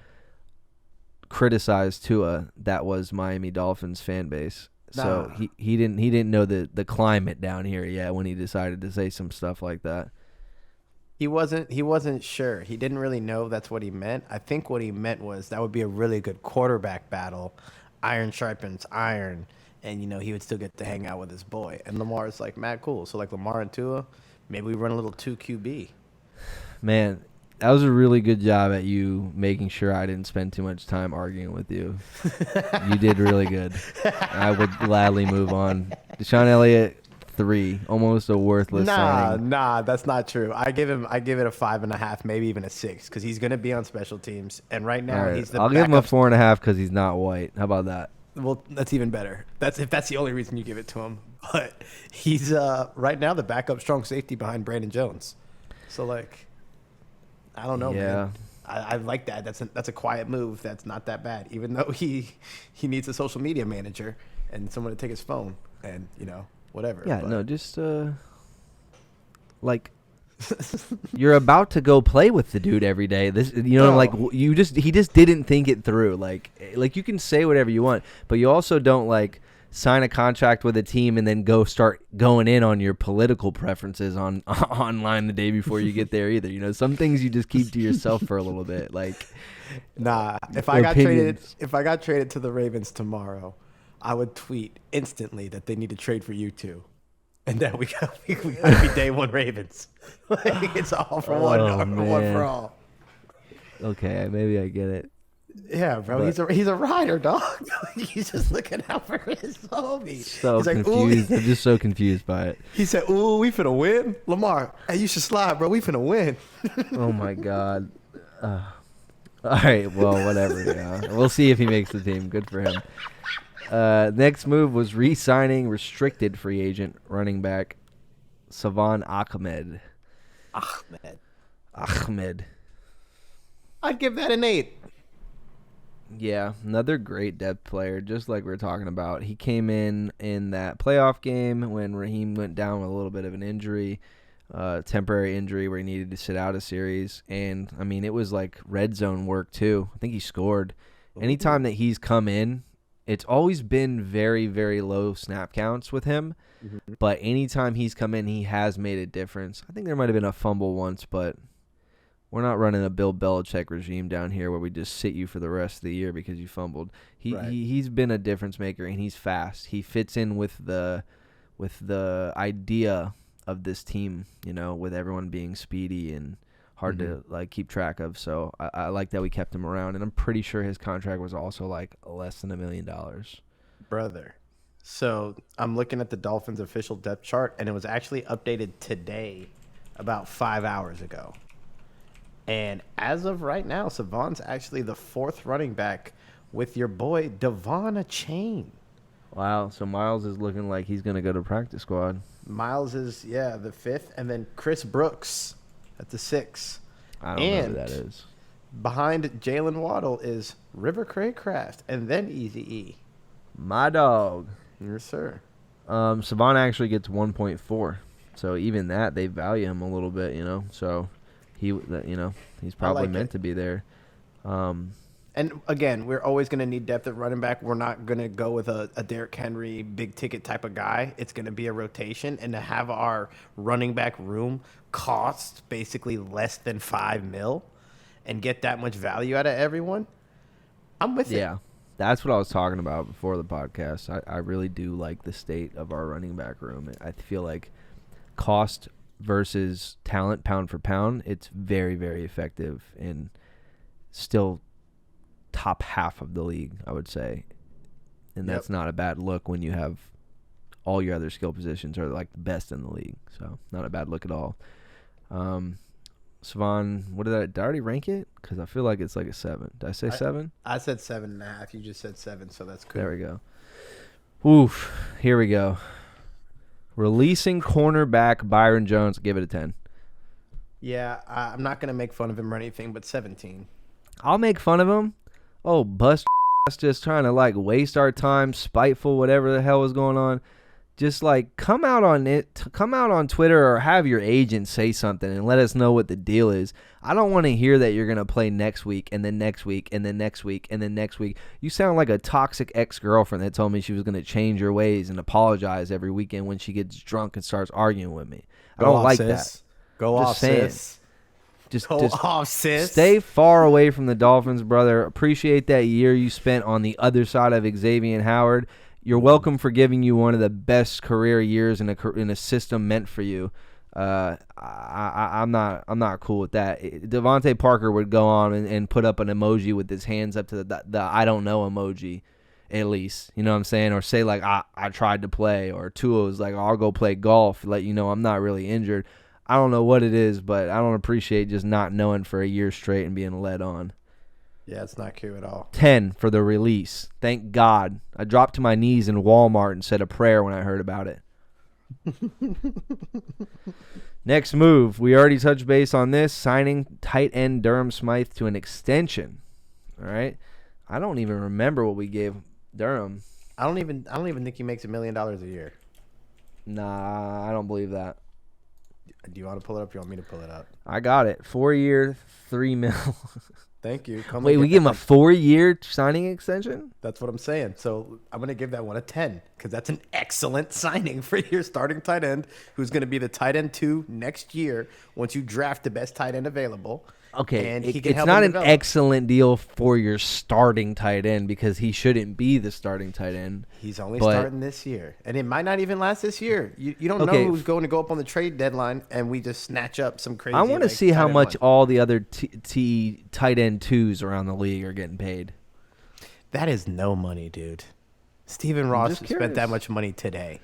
criticize Tua, that was Miami Dolphins fan base. So he didn't know the climate down here yet when he decided to say some stuff like that. He wasn't sure. He didn't really know that's what he meant. I think what he meant was that would be a really good quarterback battle. Iron sharpens iron, and, you know, he would still get to hang out with his boy. And Lamar's like, mad cool. So, like, Lamar and Tua, maybe we run a little 2 QB. Man, that was a really good job at you making sure I didn't spend too much time arguing with you. You did really good. I would gladly move on. Deshaun Elliott, 3, almost a worthless signing. Nah, that's not true. I give it a 5.5, maybe even a 6, because he's gonna be on special teams. And right now, Right. he's the I'll give him a backup. 4.5 because he's not white. How about that? Well, that's even better. If that's the only reason you give it to him. But he's right now the backup strong safety behind Brandon Jones. So, like, I don't know, man. I like that. That's a quiet move. That's not that bad. Even though he needs a social media manager and someone to take his phone and, you know, whatever. Yeah, but. no, just like you're about to go play with the dude every day. This, you know, No. like he just didn't think it through. Like you can say whatever you want, but you also don't like sign a contract with a team and then start going in on your political preferences online the day before you get there either. You know, some things you just keep to yourself for a little bit. Like, Nah, if Your I got opinions. traded to the Ravens tomorrow, I would tweet instantly that they need to trade for you two. And that we gotta be day one Ravens. Like, it's all for one, Oh, one man. for all. okay, maybe I get it. Yeah, bro. But- He's a rider, dog. He's just looking out for his homie. So He's like, confused. ooh. I'm just so confused by it. He said, "Ooh, we finna win, Lamar. Hey, you should slide, bro. We finna win." Oh my god. All right, well, whatever. Yeah, we'll see if he makes the team. Good for him. Next move was re-signing restricted free agent running back Savon Ahmed. Ahmed. I'd give that an 8. Yeah, another great depth player, just like we were talking about. He came in that playoff game when Raheem went down with a little bit of an injury, temporary injury where he needed to sit out a series. And, I mean, it was like red zone work, too. I think he scored. Anytime that he's come in, it's always been very, very low snap counts with him. Mm-hmm. But anytime he's come in, he has made a difference. I think there might have been a fumble once, but we're not running a Bill Belichick regime down here where we just sit you for the rest of the year because you fumbled. He's been a difference maker, and he's fast. He fits in with the idea of this team, you know, with everyone being speedy and hard to like keep track of. So I like that we kept him around, and I'm pretty sure his contract was also like less than $1 million. Brother. So I'm looking at the Dolphins' official depth chart, and it was actually updated today, about 5 hours ago. And as of right now, Savon's actually the 4th running back with your boy Devon Chain. Wow, so Miles is looking like he's going to go to practice squad. Miles is, the 5th, and then Chris Brooks at the 6th. I don't know who that is. Behind Jalen Waddle is River Craycraft, and then Eazy-E. My dog. Yes, sir. Savon actually gets 1.4, so even that, they value him a little bit, you know, so he's probably meant to be there. And again, we're always going to need depth at running back. We're not going to go with a Derrick Henry big ticket type of guy. It's going to be a rotation, and to have our running back room cost basically less than $5 million and get that much value out of everyone, I'm with it. Yeah, that's what I was talking about before the podcast. I really do like the state of our running back room. I feel like cost versus talent, pound for pound, it's very, very effective and still top half of the league, I would say. And that's not a bad look when you have all your other skill positions are like the best in the league. So not a bad look at all. Savon, did I already rank it? Because I feel like it's like a 7. Did I say 7? I said 7.5. You just said 7, so that's good. There we go. Oof. Here we go. Releasing cornerback Byron Jones. Give it a 10. Yeah, I'm not going to make fun of him or anything, but 17. I'll make fun of him. Oh, bust just trying to like waste our time, spiteful, whatever the hell was going on. Just like come out on Twitter or have your agent say something and let us know what the deal is. I don't want to hear that you're going to play next week and then next week and then next week and then next week. You sound like a toxic ex-girlfriend that told me she was going to change her ways and apologize every weekend when she gets drunk and starts arguing with me. I don't like that. Go off, sis. Just off, sis. Stay far away from the Dolphins, brother. Appreciate that year you spent on the other side of Xavier Howard. You're welcome for giving you one of the best career years in a system meant for you. I'm not cool with that. Devontae Parker would go on and put up an emoji with his hands up to the I don't know emoji, at least. You know what I'm saying? Or say like I tried to play. Or Tua was like I'll go play golf. Let you know I'm not really injured. I don't know what it is, but I don't appreciate just not knowing for a year straight and being led on. Yeah, it's not cute at all. 10 for the release. Thank God. I dropped to my knees in Walmart and said a prayer when I heard about it. Next move. We already touched base on this. Signing tight end Durham Smythe to an extension. All right. I don't even remember what we gave Durham. I don't even think he makes $1 million a year. Nah, I don't believe that. Do you want to pull it up? Or you want me to pull it up? I got it. 4-year, $3 million. Thank you. Wait, we give him a 4-year signing extension? That's what I'm saying. So I'm going to give that one a 10 because that's an excellent signing for your starting tight end who's going to be the tight end 2 next year once you draft the best tight end available. Okay, and it's not an excellent deal for your starting tight end because he shouldn't be the starting tight end. He's only starting this year, and it might not even last this year. You don't know who's going to go up on the trade deadline, and we just snatch up some crazy. I want to see how much all the other tight end 2s around the league are getting paid. That is no money, dude. Stephen Ross spent that much money today.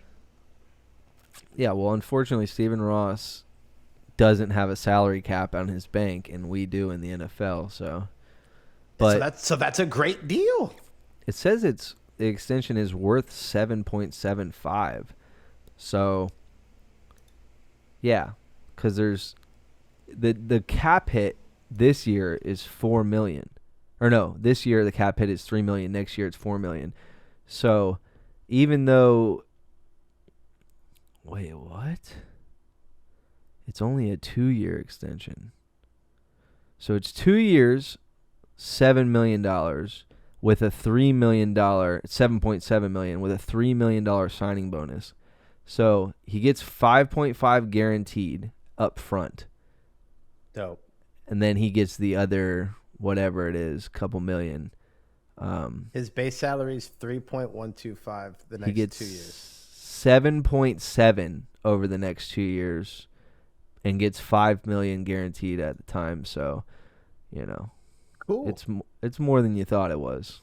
Yeah, well, unfortunately, Stephen Ross doesn't have a salary cap on his bank, and we do in the NFL. So, but so that's a great deal. It says it's the extension is worth 7.75. So, yeah, because there's the cap hit this year is $4 million. Or no, this year the cap hit is $3 million. Next year it's $4 million. So, even though, wait, what? It's only a 2-year extension. So it's 2 years, $7 million with a $3 million, $7.7 million with a $3 million signing bonus. So he gets 5.5 guaranteed up front. Dope. And then he gets the other, whatever it is, couple million. His base salary is 3.125 the next He gets 2 years. 7.7 over the next 2 years and gets 5 million guaranteed at the time. So, you know, Cool. it's more than you thought it was.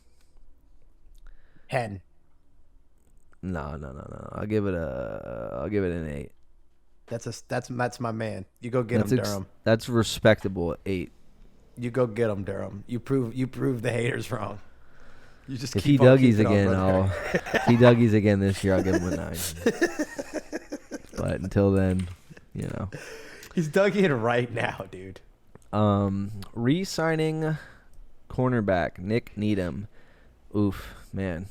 10. No. I'll give it an 8. That's my man. You go get him, Durham. That's respectable at 8. You go get him, Durham. You prove the haters wrong. You just If keep he on Dougie's keeping on, again, brother. if he Dougie's again this year, I'll give him a 9. But until then, you know. He's Dougieing right now, dude. Re-signing cornerback Nick Needham. Oof, man,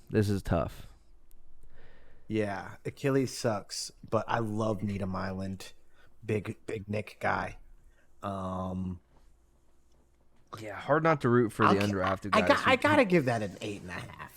this is tough. Yeah, Achilles sucks, but I love Needham Island. Big Nick guy. Yeah, hard not to root for the undrafted guys. I gotta give that an 8.5,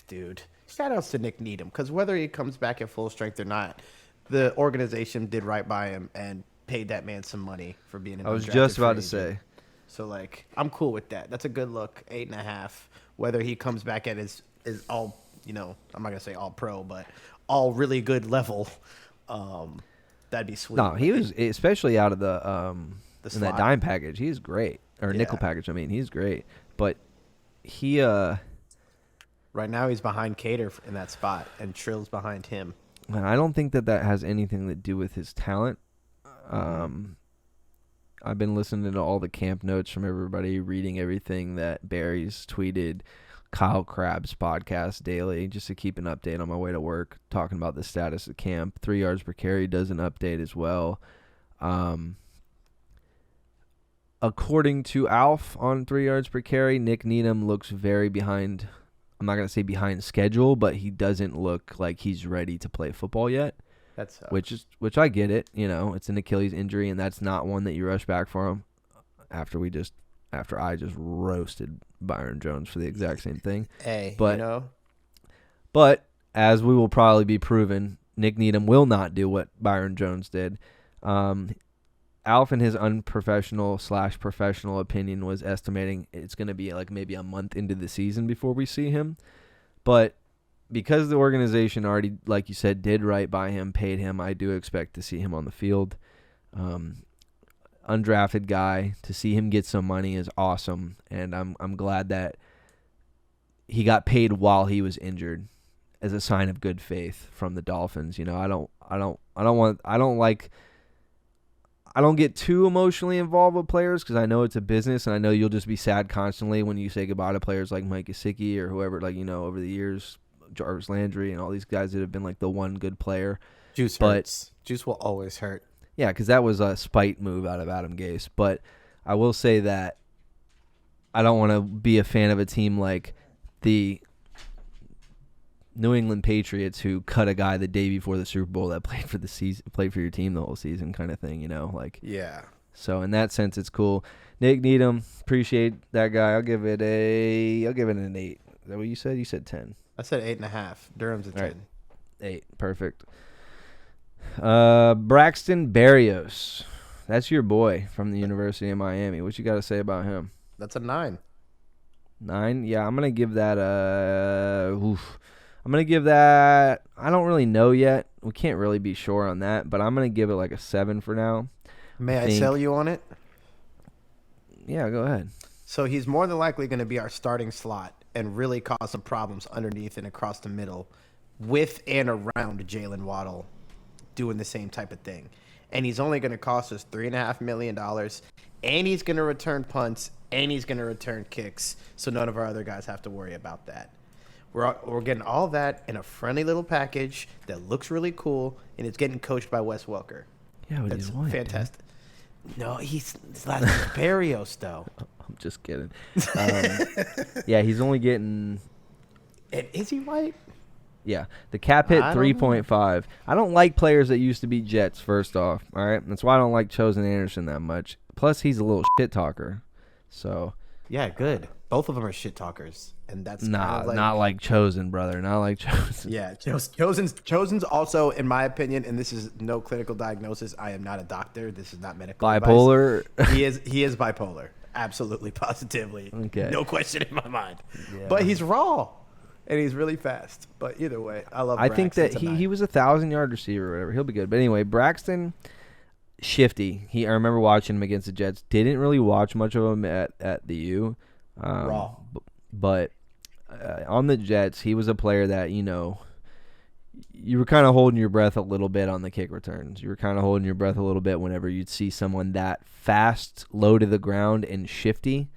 dude. Shout outs to Nick Needham, because whether he comes back at full strength or not, the organization did right by him and paid that man some money for being an I was undrafted just about free to agent. say. So like, I'm cool with that. That's a good look. 8.5. Whether he comes back at his all, you know, I'm not gonna say all pro, but all really good level, that'd be sweet. No, he was, especially out of the in slot. that dime package. He's great, or nickel package. I mean, he's great. But he right now he's behind Cater in that spot, and Trill's behind him. And I don't think that has anything to do with his talent. I've been listening to all the camp notes from everybody, reading everything that Barry's tweeted, Kyle Crabb's podcast daily, just to keep an update on my way to work, talking about the status of camp. 3 yards per carry does an update as well. According to Alf on 3 yards per carry, Nick Needham looks very behind. I'm not going to say behind schedule, but he doesn't look like he's ready to play football yet. That's Which I get it. You know, it's an Achilles injury, and that's not one that you rush back for him. After I just roasted Byron Jones for the exact same thing. Hey, but, you know. But as we will probably be proven, Nick Needham will not do what Byron Jones did. Alf, in his unprofessional/professional opinion, was estimating it's going to be like maybe a month into the season before we see him. But because the organization already, like you said, did right by him, paid him, I do expect to see him on the field. Undrafted guy, to see him get some money is awesome, and I'm glad that he got paid while he was injured, as a sign of good faith from the Dolphins. You know, I don't get too emotionally involved with players because I know it's a business, and I know you'll just be sad constantly when you say goodbye to players like Mike Gesicki or whoever, like, you know, over the years, Jarvis Landry and all these guys that have been like the one good player. Juice hurts. Juice will always hurt. Yeah, because that was a spite move out of Adam Gase. But I will say that I don't want to be a fan of a team like the New England Patriots, who cut a guy the day before the Super Bowl that played for the season, played for your team the whole season, kind of thing. You know, like, Yeah. So in that sense, it's cool. Nick Needham, appreciate that guy. I'll give it an 8. Is that what you said? You said 10. I said 8.5. Durham's a 10. All right. 8. Perfect. Braxton Berrios. That's your boy from the University of Miami. What you got to say about him? That's a 9. 9? Yeah, I'm going to give that I'm going to give that, I don't really know yet. We can't really be sure on that, but I'm going to give it like a 7 for now. May I sell you on it? Yeah, go ahead. So he's more than likely going to be our starting slot and really cause some problems underneath and across the middle with and around Jalen Waddle doing the same type of thing. And he's only going to cost us $3.5 million, and he's going to return punts, and he's going to return kicks, so none of our other guys have to worry about that. We're getting all that in a friendly little package that looks really cool, and it's getting coached by Wes Welker. Yeah, what That's do you want, fantastic. No, his last name's Barrios, though. I'm just kidding. Yeah, he's only getting. And is he white? Yeah, the cap hit I don't 3.5. I don't like players that used to be Jets. First off, all right, that's why I don't like Chosen Anderson that much. Plus, he's a little shit talker. So. Yeah, good. Both of them are shit talkers, and that's Nah, kind of not like Chosen, brother. Not like Chosen. Yeah, Chosen's also, in my opinion, and this is no clinical diagnosis. I am not a doctor. This is not medical Bipolar. Advice. He is bipolar. Absolutely, positively. Okay. No question in my mind. Yeah. But he's raw, and he's really fast. But either way, I love. I think that Braxton. he was a 1,000-yard receiver or whatever. He'll be good. But anyway, Braxton, shifty. I remember watching him against the Jets. Didn't really watch much of him at the U. Raw. But on the Jets, he was a player that, you were kind of holding your breath a little bit on the kick returns. You were kind of holding your breath a little bit whenever you'd see someone that fast, low to the ground, and shifty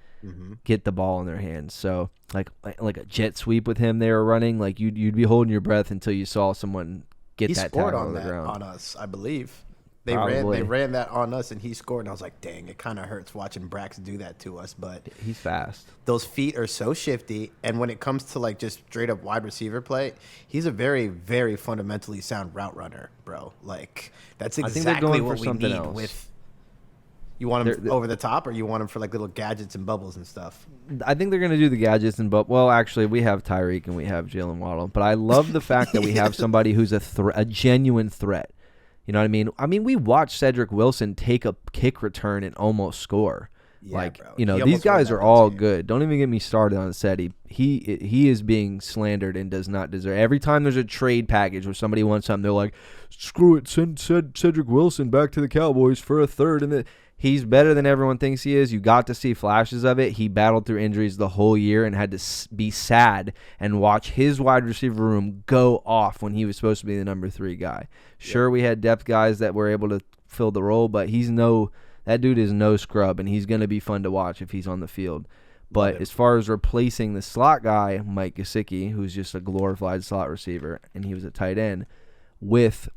get the ball in their hands. So like a jet sweep with him they were running, like you'd be holding your breath until you saw someone get that tackle on the ground. On us, I believe. They Probably. ran that on us, and he scored. And I was like, dang, it kind of hurts watching Brax do that to us. But He's fast. those feet are so shifty. And when it comes to like just straight up wide receiver play, he's a very, very fundamentally sound route runner, bro. Like that's I think they're exactly going what for we something need else. with. You want him over the top, or you want him for like little gadgets and bubbles and stuff? I think they're going to do the gadgets well, actually, we have Tyreek and we have Jalen Waddle. But I love the fact that we have somebody who's a genuine threat. You know what I mean? I mean, we watched Cedric Wilson take a kick return and almost score. Yeah, bro. He These guys almost won are that all game. good. Don't even get me started on Seti. He is being slandered and does not deserve. Every time there's a trade package where somebody wants something, they're like, "Screw it, send Cedric Wilson back to the Cowboys for a third." And he's better than everyone thinks he is. You got to see flashes of it. He battled through injuries the whole year and had to be sad and watch his wide receiver room go off when he was supposed to be the number 3 guy. Sure, we had depth guys that were able to fill the role, but that dude is no scrub, and he's going to be fun to watch if he's on the field. But as far as replacing the slot guy, Mike Gesicki, who's just a glorified slot receiver, and he was a tight end, with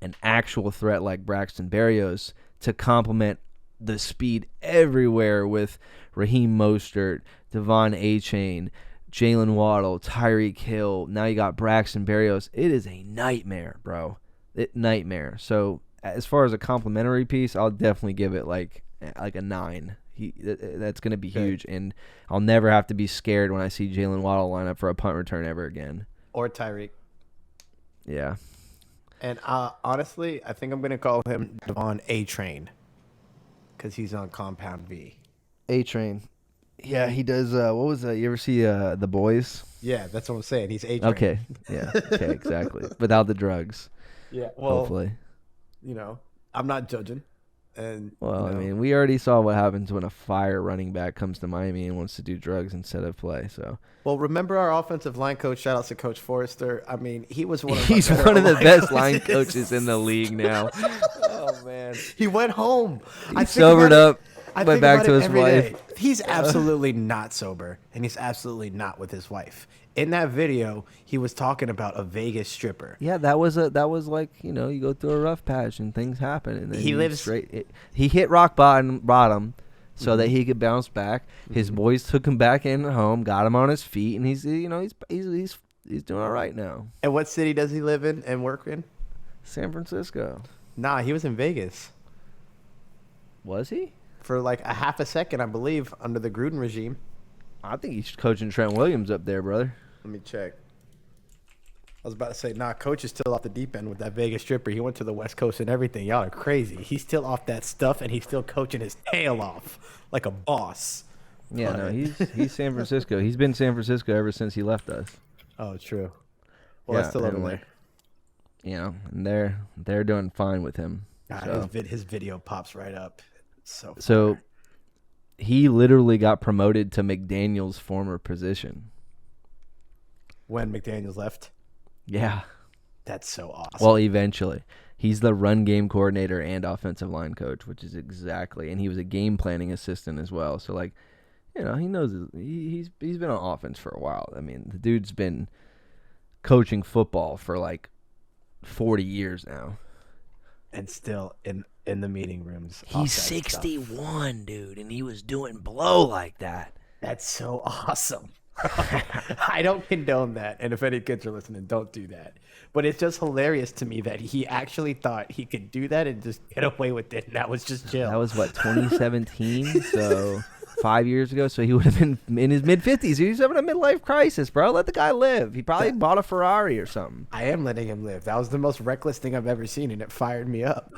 an actual threat like Braxton Berrios to complement the speed everywhere with Raheem Mostert, Devon Achane, Jalen Waddle, Tyreek Hill. Now you got Braxton Berrios. It is a nightmare, bro. Nightmare. So as far as a complimentary piece, I'll definitely give it like a 9. That's going to be huge, and I'll never have to be scared when I see Jalen Waddle line up for a punt return ever again. Or Tyreek. Yeah. And honestly, I think I'm going to call him Devon A-Train because he's on Compound V. A-Train. Yeah, he does. What was that? You ever see The Boys? Yeah, that's what I'm saying. He's A-Train. Okay. Yeah. Okay, exactly. Without the drugs. Yeah, well, Hopefully. I'm not judging. And Well, I mean, we already saw what happens when a fire running back comes to Miami and wants to do drugs instead of play. So, well, remember our offensive line coach? Shout out to Coach Forrester. I mean, he was one of he's our one of the better best line line coaches in the league now. Oh man, he went home. He sobered up, went back to his every wife. day. He's absolutely not sober, and he's absolutely not with his wife. In that video, he was talking about a Vegas stripper. Yeah, that was like, you go through a rough patch and things happen, and then He lives straight. He hit rock bottom, so that he could bounce back. His boys took him back in home, got him on his feet, and he's doing all right now. And what city does he live in and work in? San Francisco. Nah, he was in Vegas Was he? for like a half a second, I believe, under the Gruden regime. I think he's coaching Trent Williams up there, brother. Let me check. I was about to say, Coach is still off the deep end with that Vegas stripper. He went to the West Coast and everything. Y'all are crazy. He's still off that stuff, and he's still coaching his tail off like a boss. Yeah, no, he's San Francisco. He's been San Francisco ever since he left us. Oh, true. Well, that's still over there. And they're doing fine with him. God, So- his video pops right up. It's so So fire. he literally got promoted to McDaniel's former position. When McDaniels left, Yeah. that's so awesome. Well, eventually. He's the run game coordinator and offensive line coach, which is exactly, and he was a game planning assistant as well. So, like, you know, he knows he's been on offense for a while. I mean, the dude's been coaching football for like 40 years now. And still in the meeting rooms. He's 61, dude, and he was doing blow like that. That's so awesome. I don't condone that. And if any kids are listening, don't do that. But it's just hilarious to me that he actually thought he could do that and just get away with it. And that was just chill. That was, 2017? So 5 years ago. So he would have been in his mid-50s. He was having a midlife crisis, bro. Let the guy live. He probably bought a Ferrari or something. I am letting him live. That was the most reckless thing I've ever seen, and it fired me up.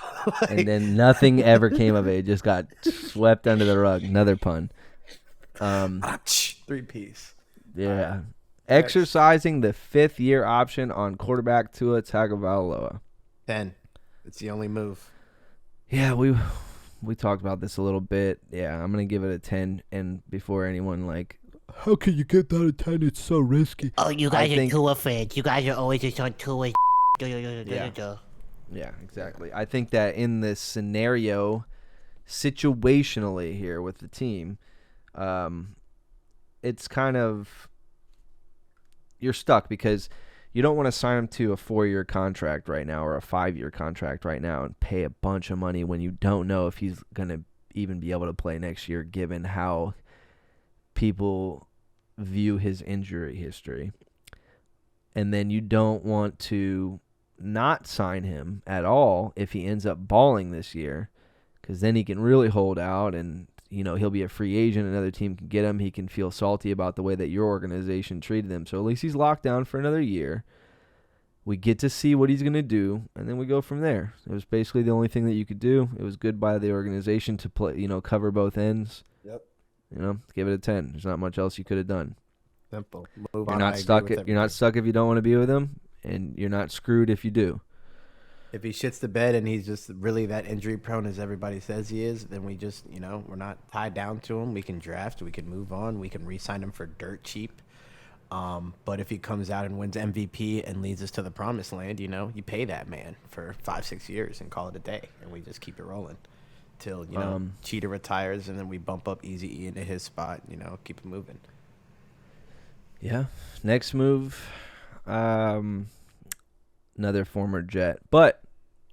And then nothing ever came of it. It just got swept under the rug. Another pun. 3-piece. Yeah. Exercising the 5th-year option on quarterback Tua Tagovailoa. 10. It's the only move. Yeah, we talked about this a little bit. Yeah, I'm going to give it a 10. And before anyone how can you get that a 10? It's so risky. Oh, you guys are Tua fans. You guys are always just on Tua. Yeah, exactly. I think that in this scenario, situationally here with the team, it's kind of you're stuck because you don't want to sign him to a 4-year contract right now or a 5-year contract right now and pay a bunch of money when you don't know if he's going to even be able to play next year given how people view his injury history. And then you don't want to not sign him at all if he ends up balling this year because then he can really hold out and he'll be a free agent. Another team can get him. He can feel salty about the way that your organization treated him. So at least he's locked down for another year. We get to see what he's going to do, and then we go from there. It was basically the only thing that you could do. It was good by the organization to play, cover both ends. Yep. Give it a 10. There's not much else you could have done. Simple. Move You're on. not stuck. You're not stuck if you don't want to be with him, and you're not screwed if you do. If he shits the bed and he's just really that injury prone as everybody says he is, then we just, we're not tied down to him. We can draft. We can move on. We can re-sign him for dirt cheap. But if he comes out and wins MVP and leads us to the promised land, you pay that man for 5-6 years and call it a day. And we just keep it rolling till, Cheetah retires and then we bump up Easy E into his spot, keep it moving. Yeah. Next move, another former Jet. But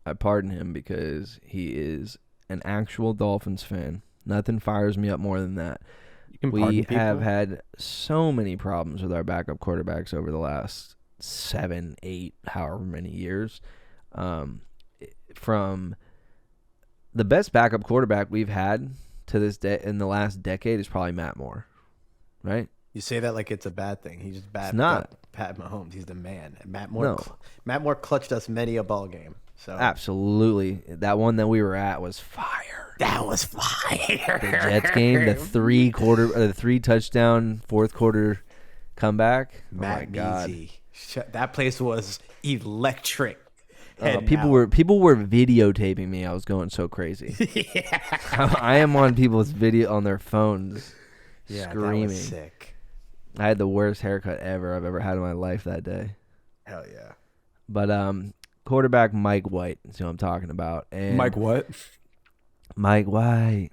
I pardon him because he is an actual Dolphins fan. Nothing fires me up more than that. We have had so many problems with our backup quarterbacks over the last 7, 8, however many years. From the best backup quarterback we've had to this day in the last decade is probably Matt Moore, right? You say that like it's a bad thing. He's just bad. It's not. Pat Mahomes, he's the man. And Matt Moore clutched us many a ball game. So absolutely, that one that we were at was fire. That was fire. The Jets game, the 3 touchdown fourth quarter comeback. Matt, oh my God, that place was electric. People were videotaping me. I was going so crazy. Yeah. I am on people's video on their phones, screaming. That was sick. I had the worst haircut I've ever had in my life that day. Hell yeah. But quarterback Mike White is who I'm talking about. And Mike what? Mike White.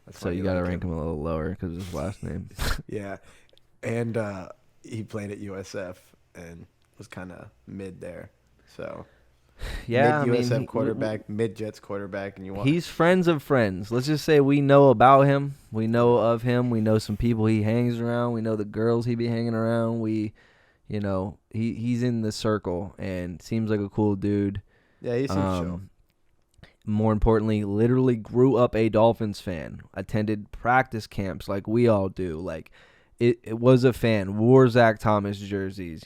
That's so you got to rank him a little lower because of his last name. Yeah. And he played at USF and was kind of mid there. So yeah, mid USF quarterback, mid Jets quarterback, and he's friends of friends. Let's just say we know about him. We know of him. We know some people he hangs around. We know the girls he be hanging around. He's in the circle and seems like a cool dude. Yeah, he seems chill. More importantly, literally grew up a Dolphins fan. Attended practice camps like we all do. Like it was a fan. Wore Zach Thomas jerseys.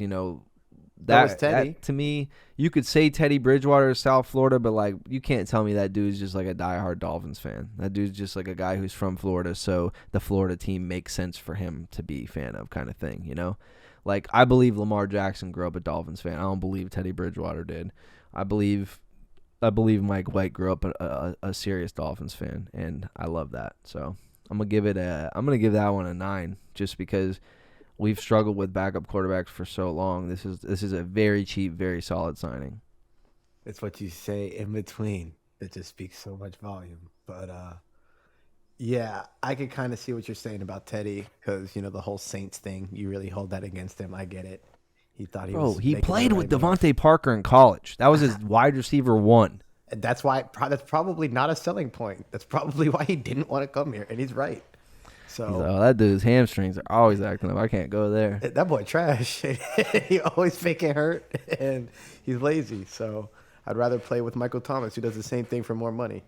That was Teddy. That, to me, you could say Teddy Bridgewater is South Florida, but you can't tell me that dude's just like a diehard Dolphins fan. That dude's just like a guy who's from Florida, so the Florida team makes sense for him to be a fan of, kind of thing. I believe Lamar Jackson grew up a Dolphins fan. I don't believe Teddy Bridgewater did. I believe Mike White grew up a serious Dolphins fan, and I love that. So I'm gonna give that one a 9, just because we've struggled with backup quarterbacks for so long. This is a very cheap, very solid signing. It's what you say in between that just speaks so much volume. But Yeah, I could kind of see what you're saying about Teddy because, the whole Saints thing, you really hold that against him. I get it. He thought he Bro, was he making the played with right move. Devontae Parker in college. That was his wide receiver 1. And that's why that's probably not a selling point. That's probably why he didn't want to come here, and he's right. So He's like, oh, that dude's hamstrings are always acting up. I can't go there. that boy trash. He always faking hurt, and he's lazy. So I'd rather play with Michael Thomas, who does the same thing for more money.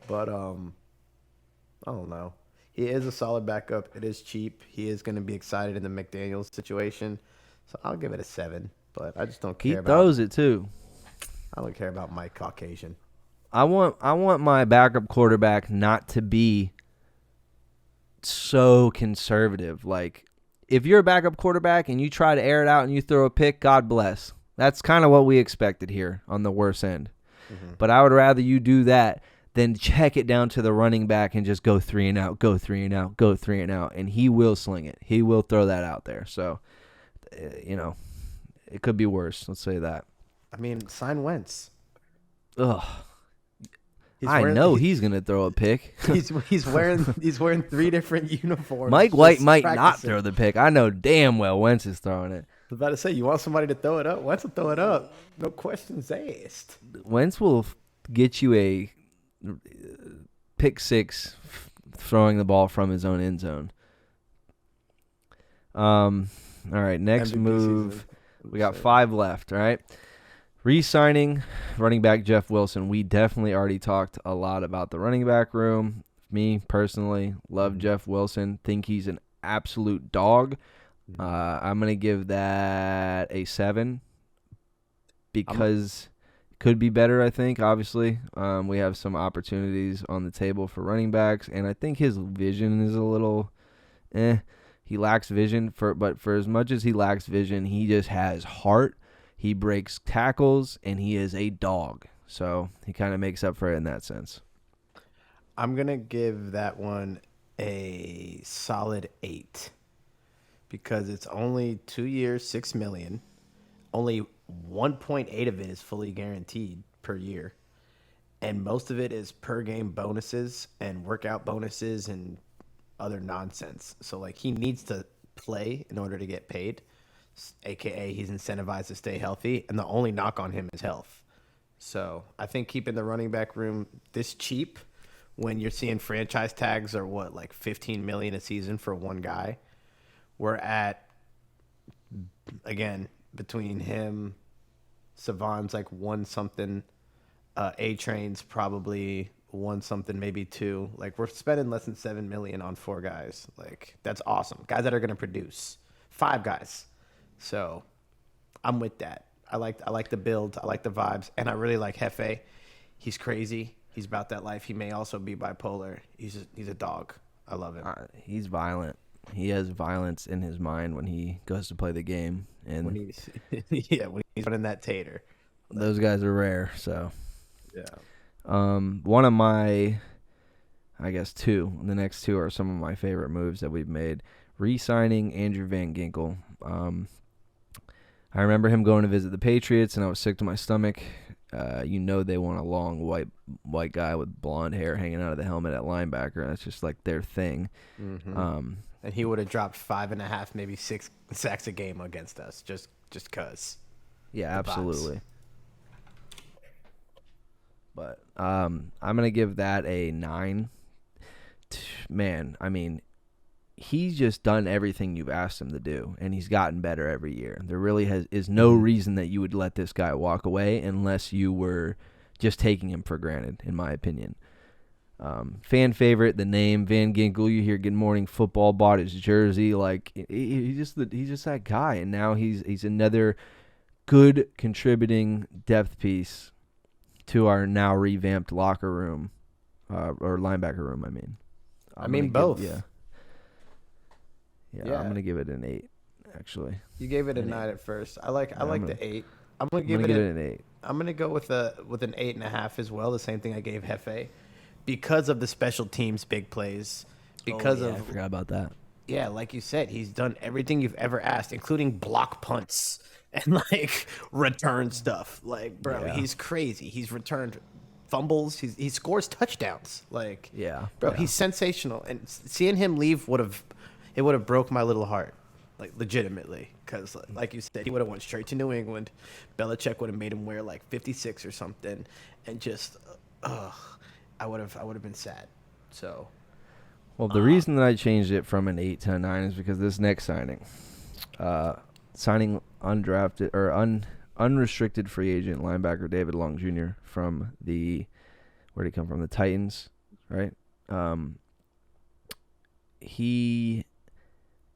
But I don't know. He is a solid backup. It is cheap. He is going to be excited in the McDaniels situation. So I'll give it a 7. But I just don't care He about. throws it too. I don't care about Mike Caucasian. I want my backup quarterback not to be so conservative. Like, if you're a backup quarterback and you try to air it out and you throw a pick, God bless. That's kind of what we expected here on the worst end. But I would rather you do that than check it down to the running back and just go 3 and out, go 3 and out, go 3 and out. And he will sling it. He will throw that out there. So, it could be worse. Let's say that. I mean, sign Wentz. Ugh. He's He's going to throw a pick. he's wearing 3 different uniforms. Mike White just might not practicing. throw the pick. I know damn well Wentz is throwing it. I was about to say, you want somebody to throw it up? Wentz will throw it up. No questions asked. Wentz will get you a pick 6 throwing the ball from his own end zone. All right, next MVP move. season. We got 5 left, all right? Re-signing running back Jeff Wilson. We definitely already talked a lot about the running back room. Me, personally, love Jeff Wilson. Think he's an absolute dog. I'm going to give that a 7 because it could be better, I think, obviously. We have some opportunities on the table for running backs, and I think his vision is a little He lacks vision, but for as much as he lacks vision, he just has heart. He breaks tackles, and he is a dog. So he kind of makes up for it in that sense. I'm going to give that one a solid 8 because it's only 2 years, $6 million. Only 1.8 of it is fully guaranteed per year. And most of it is per game bonuses and workout bonuses and other nonsense. So, he needs to play in order to get paid, a.k.a. he's incentivized to stay healthy, and the only knock on him is health. So, I think keeping the running back room this cheap when you're seeing franchise tags are $15 million a season for one guy. We're at, again, between him, Savon's 1 something, A-Train's probably 1 something, maybe 2. We're spending less than $7 million on 4 guys. That's awesome. Guys that are going to produce. 5 guys. So I'm with that. I like the build. I like the vibes. And I really like Hefe. He's crazy. He's about that life. He may also be bipolar. He's a dog. I love him. He's violent. He has violence in his mind when he goes to play the game. And When he's running that tater. those guys are rare. So Yeah. one of my, I guess the next 2 are some of my favorite moves that we've made. Re-signing Andrew Van Ginkel. I remember him going to visit the Patriots, and I was sick to my stomach. They want a long white guy with blonde hair hanging out of the helmet at linebacker. That's just their thing. Mm-hmm. And he would have dropped 5.5, maybe 6 sacks a game against us, just cause. Yeah, The absolutely. But I'm gonna give that a 9. Man, I mean, he's just done everything you've asked him to do, and he's gotten better every year. There really is no reason that you would let this guy walk away unless you were just taking him for granted, in my opinion. Fan favorite, the name Van Ginkel. You hear Good Morning Football, bought his jersey. He's just that guy, and now he's another good contributing depth piece to our now revamped locker room, or linebacker room. I mean, both. Yeah, I'm gonna give it an 8. Actually, You gave it a 9 at first. I like the 8. I'm gonna I'm give gonna it give it an 8. I'm gonna go with an 8.5 as well. The same thing I gave Hefe, because of the special teams big plays. Because I forgot about that. Yeah, like you said, he's done everything you've ever asked, including block punts and return stuff. Bro, Yeah. he's crazy. He's returned fumbles. He scores touchdowns. Like, Yeah, bro, yeah. he's sensational. And seeing him leave would have broke my little heart, like legitimately, because like you said, he would have went straight to New England. Belichick would have made him wear like 56 or something, and just, I would have been sad. So. Well, the reason that I changed it from an 8 to a 9 is because this next signing undrafted or unrestricted free agent linebacker David Long Jr. from where'd he come from? The Titans, right? He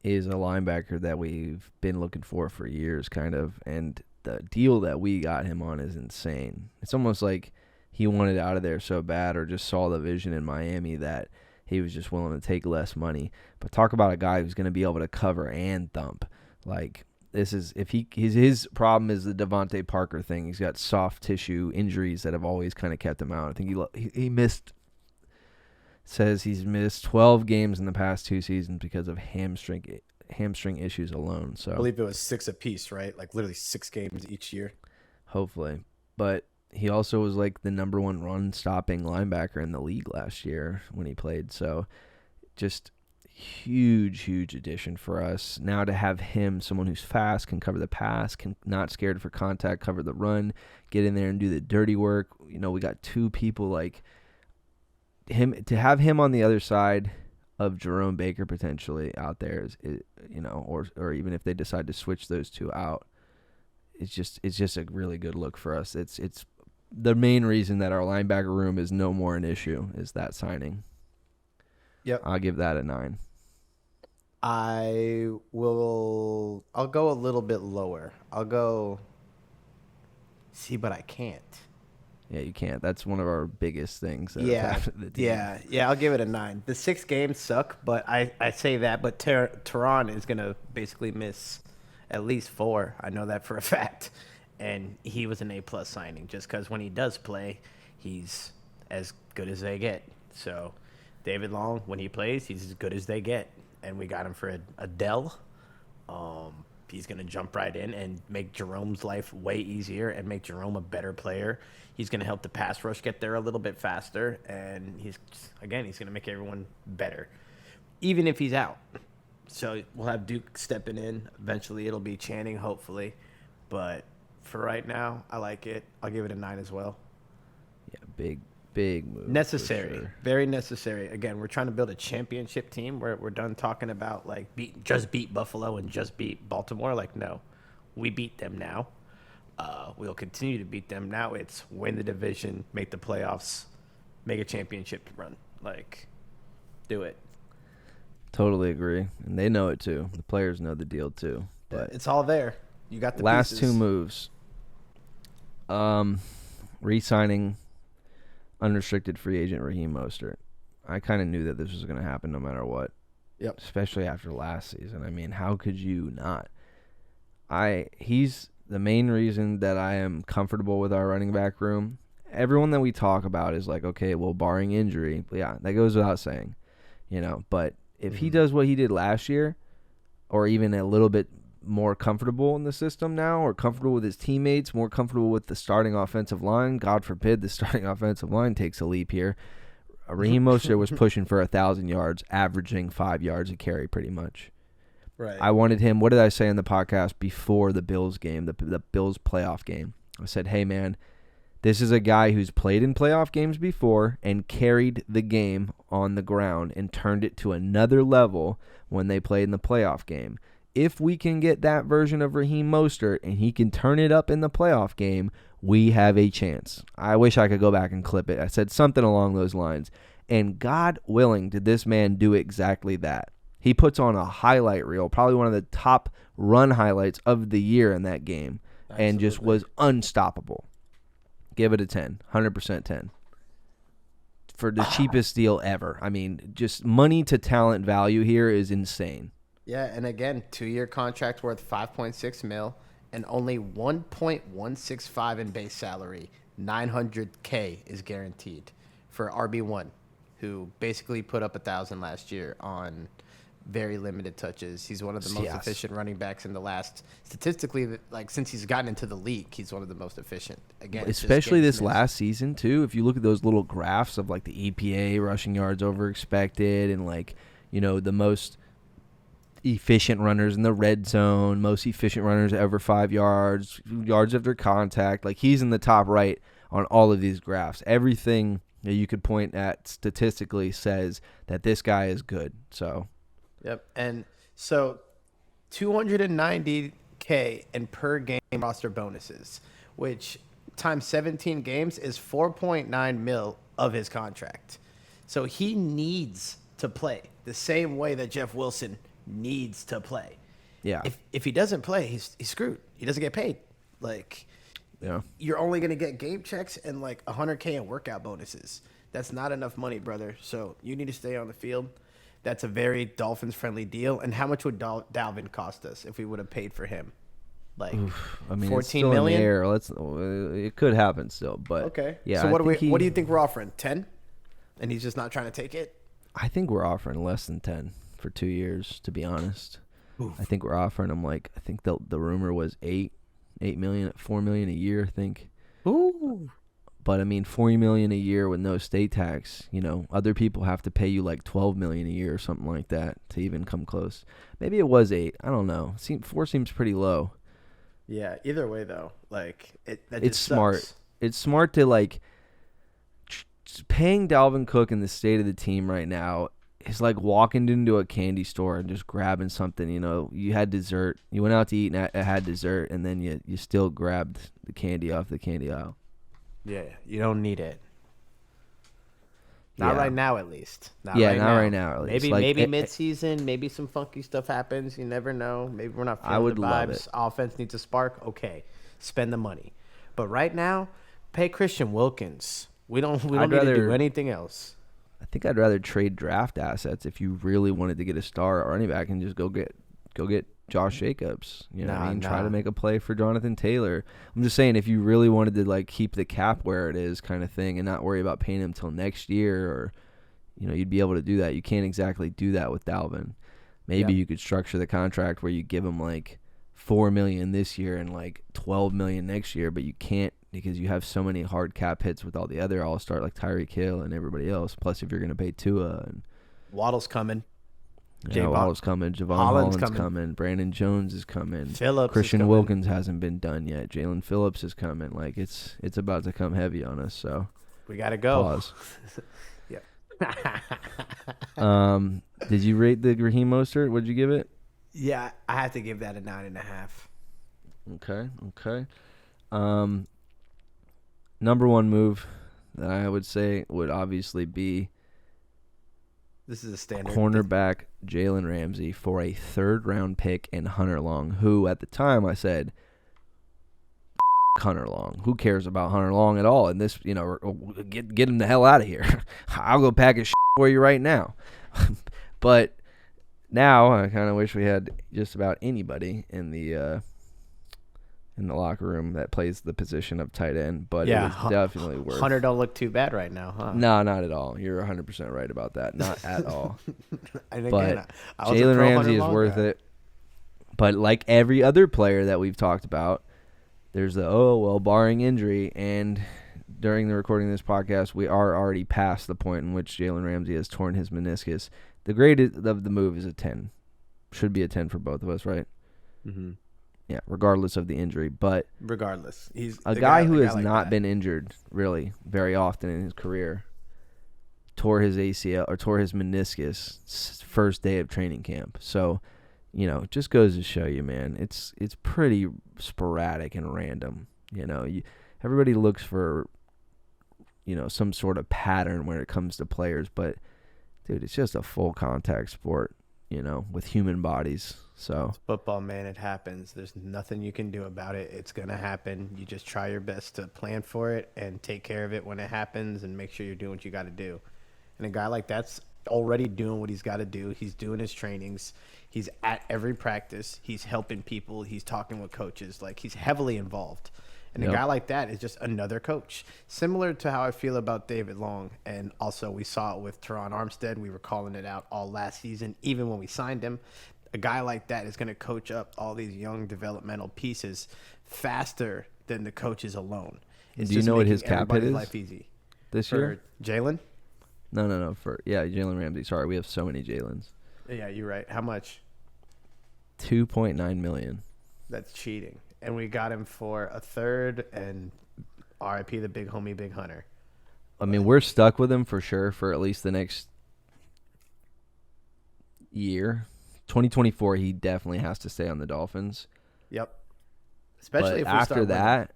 is a linebacker that we've been looking for years, kind of, and the deal that we got him on is insane. It's almost like he wanted out of there so bad, or just saw the vision in Miami that he was just willing to take less money. But talk about a guy who's going to be able to cover and thump. Like, this is, if his problem is the Devontae Parker thing. He's got soft tissue injuries that have always kind of kept him out. I think he says he's missed 12 games in the past 2 seasons because of hamstring issues alone. So I believe it was 6 apiece, right? Like literally 6 games each year. Hopefully. But he also was like the number 1 run-stopping linebacker in the league last year when he played. So just huge addition for us. Now to have him, someone who's fast, can cover the pass, not scared for contact, cover the run, get in there and do the dirty work. You know, we got 2 people like him. To have him on the other side of Jerome Baker potentially out there is you know, or even if they decide to switch those 2 out, it's just a really good look for us. It's the main reason that our linebacker room is no more an issue is that signing. Yep. I'll give that a 9. I'll go a little bit lower. I'll go see, but I can't. Yeah, you can't. That's one of our biggest things. Yeah, I'll give it a 9. The 6 games suck, but I say that, but Tehran is going to basically miss at least 4. I know that for a fact. And he was an A+ signing just because when he does play, he's as good as they get. So David Long, when he plays, he's as good as they get. And we got him for a Dell. He's going to jump right in and make Jerome's life way easier and make Jerome a better player. He's going to help the pass rush get there a little bit faster. And he's going to make everyone better, even if he's out. So we'll have Duke stepping in. Eventually it'll be Channing, hopefully. But for right now, I like it. I'll give it a 9 as well. Yeah, big move. Necessary. Sure. Very necessary. Again, we're trying to build a championship team. We're done talking about like just beat Buffalo and just beat Baltimore. Like, no, we beat them now. We'll continue to beat them. Now it's win the division, make the playoffs, make a championship run. Like, do it. Totally agree. And they know it too. The players know the deal too. But it's all there. You got the last pieces. 2 moves. Re-signing unrestricted free agent Raheem Mostert. I kind of knew that this was going to happen no matter what. Yep. Especially after last season. I mean, how could you not? He's the main reason that I am comfortable with our running back room. Everyone that we talk about is like, okay, well, barring injury. Yeah, that goes without saying. You know, but if he does what he did last year, or even a little bit more comfortable in the system now, or comfortable with his teammates, more comfortable with the starting offensive line, God forbid the starting offensive line takes a leap here. Raheem Mostert was pushing for 1,000 yards, averaging 5 yards a carry pretty much. Right. I wanted him, what did I say in the podcast before the Bills game, the Bills playoff game? I said, hey, man, this is a guy who's played in playoff games before and carried the game on the ground and turned it to another level when they played in the playoff game. If we can get that version of Raheem Mostert and he can turn it up in the playoff game, we have a chance. I wish I could go back and clip it. I said something along those lines. And God willing, did this man do exactly that. He puts on a highlight reel, probably one of the top run highlights of the year in that game, and just was unstoppable. Give it a 10, 100% 10. For the cheapest deal ever. I mean, just money to talent value here is insane. Yeah, and again, 2-year contract worth $5.6 million and only $1.165 in base salary. $900K is guaranteed for RB1, who basically put up 1,000 last year on very limited touches. He's one of the most Yes. efficient running backs in the last, statistically, like since he's gotten into the league, he's one of the most efficient. Again, it's just Especially games this missed. last season too. If you look at those little graphs of like the EPA, rushing yards over expected, and like, you know, the most efficient runners in the red zone, most efficient runners over 5 yards, yards after contact, like he's in the top right on all of these graphs. Everything that you could point at statistically says that this guy is good. So, Yep. And so 290K in per game roster bonuses, which times 17 games is 4.9 mil of his contract. So he needs to play the same way that Jeff Wilson needs to play. yeah. If he doesn't play, he's screwed. He doesn't get paid. Like, Yeah. you're only going to get game checks and like 100K in workout bonuses. That's not enough money, brother. So you need to stay on the field. That's a very Dolphins-friendly deal. And how much would Dalvin cost us if we would have paid for him? Like, I mean, 14 it's still million? in the air. It could happen still, but okay. Yeah. So I what think what do you think we're offering? 10? And he's just not trying to take it? I think we're offering less than 10 for 2 years, to be honest. I think we're offering him like, I think the rumor was 8 million, 4 million a year, I think. Ooh. But I mean, 40 million a year with no state tax. You know, other people have to pay you like 12 million a year or something like that to even come close. Maybe it was 8. I don't know. 4 seems pretty low. Yeah. Either way, though, like that It's just smart. sucks. It's smart to like paying Dalvin Cook in the state of the team right now is like walking into a candy store and just grabbing something. You know, you had dessert. You went out to eat and had dessert, and then you still grabbed the candy off the candy aisle. Yeah. You don't need it. Not Yeah. right now, at least. Not Yeah, right not now. right now, at least. Maybe Like, maybe it- mid-season, maybe some funky stuff happens. You never know. Maybe we're not feeling I would the love vibes. it. Offense needs a spark. Okay, spend the money. But right now, pay Christian Wilkins. We don't need to do rather- anything else. I think I'd rather trade draft assets if you really wanted to get a star running back and just go get Josh Jacobs. You know what I mean? Try to make a play for Jonathan Taylor. I'm just saying, if you really wanted to like keep the cap where it is, kind of thing, and not worry about paying him till next year, or you know, you'd be able to do that. You can't exactly do that with Dalvin. Maybe you could structure the contract where you give him like $4 million this year and like $12 million next year, but you can't because you have so many hard cap hits with all the other all-star like Tyreek Hill and everybody else. Plus, if you're going to pay Tua and Waddle's coming. Waddle's coming, Javon Holland's Holland's coming, Brandon Jones is coming, Phillips is Christian coming. Wilkins hasn't been done yet, Jalen Phillips is coming. Like it's about to come heavy on us. So We gotta go. pause. Yep. Did you rate the Raheem Mostert? What'd you give it? Yeah, I have to give that a 9.5. Okay. Number one move that I would say would obviously be This is a standard. cornerback Jalen Ramsey for a 3rd round pick and Hunter Long, who at the time I said, Hunter Long. Who cares about Hunter Long at all? And this, you know, get him the hell out of here. I'll go pack his for you right now. But now I kind of wish we had just about anybody in the locker room that plays the position of tight end. But Yeah, it was definitely worth. Hunter don't look too bad right now, huh? No, not at all. You're 100% right about that. Not at all. And again, But I was a Jalen pro Ramsey Hunter is Long worth guy. it. But like every other player that we've talked about, there's the, barring injury. And during the recording of this podcast, we are already past the point in which Jalen Ramsey has torn his meniscus. The grade of the move is a 10. Should be a 10 for both of us, right? Mm-hmm. Yeah, regardless of the injury. But Regardless, he's a the guy who a has like not that. been injured really very often in his career tore his ACL or tore his meniscus first day of training camp. So, you know, it just goes to show you, man, it's pretty sporadic and random. You know, everybody looks for, you know, some sort of pattern when it comes to players, but dude, it's just a full contact sport, you know, with human bodies. So Football, man, it happens. There's nothing you can do about it. It's going to happen. You just try your best to plan for it and take care of it when it happens and make sure you're doing what you got to do. And a guy like that's already doing what he's got to do. He's doing his trainings. He's at every practice. He's helping people. He's talking with coaches. Like, he's heavily involved. And a guy like that is just another coach. Similar to how I feel about David Long. And also we saw it with Teron Armstead. We were calling it out all last season, even when we signed him. A guy like that is going to coach up all these young developmental pieces faster than the coaches alone. It's Do you just know what making his cap hit everybody's is life easy. this For year? Jalen? No. Jalen Ramsey. Sorry, we have so many Jalens. Yeah, you're right. How much? $2.9 million. That's cheating. And we got him for a third, and RIP the big homie, Big Hunter. I mean, we're stuck with him for sure for at least the next year. 2024, he definitely has to stay on the Dolphins. Yep. Especially But if we start winning.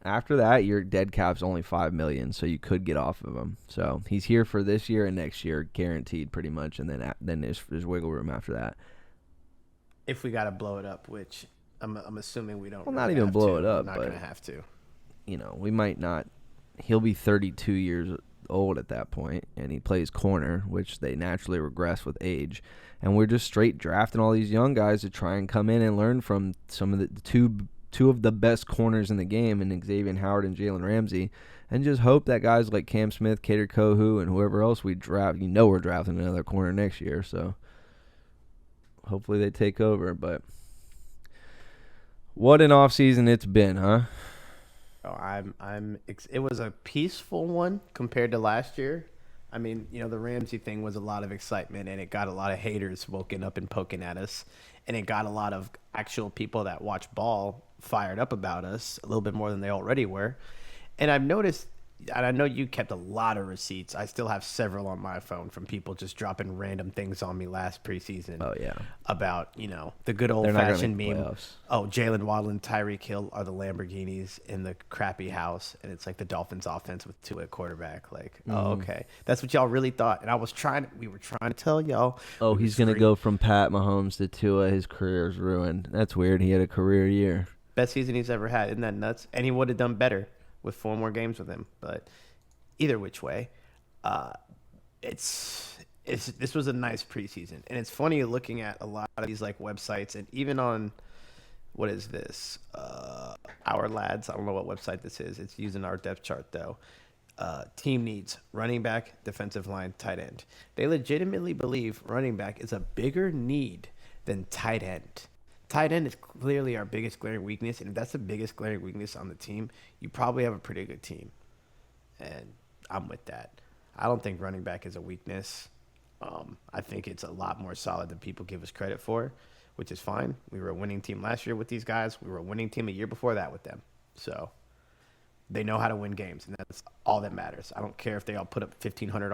after that, your dead cap's only $5 million, so you could get off of him. So he's here for this year and next year, guaranteed, pretty much, and then there's wiggle room after that. If we got to blow it up, which I'm assuming we don't. Well, really not even have blow to. it up, We're not but going to have to. You know, we might not. He'll be 32 years old at that point, and he plays corner, which they naturally regress with age. And we're just straight drafting all these young guys to try and come in and learn from some of the two of the best corners in the game, and Xavier Howard and Jalen Ramsey, and just hope that guys like Cam Smith, Kader Kohu, and whoever else we draft, we're drafting another corner next year, so hopefully they take over. But what an offseason it's been, huh? Oh, it was a peaceful one compared to last year. I mean, the Ramsey thing was a lot of excitement, and it got a lot of haters woken up and poking at us, and it got a lot of actual people that watch ball fired up about us a little bit more than they already were. And I've noticed, and I know you kept a lot of receipts. I still have several on my phone from people just dropping random things on me last preseason. Oh, yeah. About, the good old-fashioned meme. Playoffs. Oh, Jalen Waddle and Tyreek Hill are the Lamborghinis in the crappy house, and it's like the Dolphins offense with Tua at quarterback. Like, oh, okay. That's what y'all really thought. And we were trying to tell y'all. Oh, he's going to go from Pat Mahomes to Tua. His career is ruined. That's weird. He had a career year. Best season he's ever had. Isn't that nuts? And he would have done better with 4 more games with him. But either which way, this was a nice preseason. And it's funny looking at a lot of these like websites, and even on, what is this? Our Lads. I don't know what website this is. It's using our depth chart though. Team needs running back, defensive line, tight end. They legitimately believe running back is a bigger need than tight end. Tight end is clearly our biggest glaring weakness, and if that's the biggest glaring weakness on the team, you probably have a pretty good team. And I'm with that. I don't think running back is a weakness. I think it's a lot more solid than people give us credit for, which is fine. We were a winning team last year with these guys. We were a winning team a year before that with them. So they know how to win games, and that's all that matters. I don't care if they all put up 1,500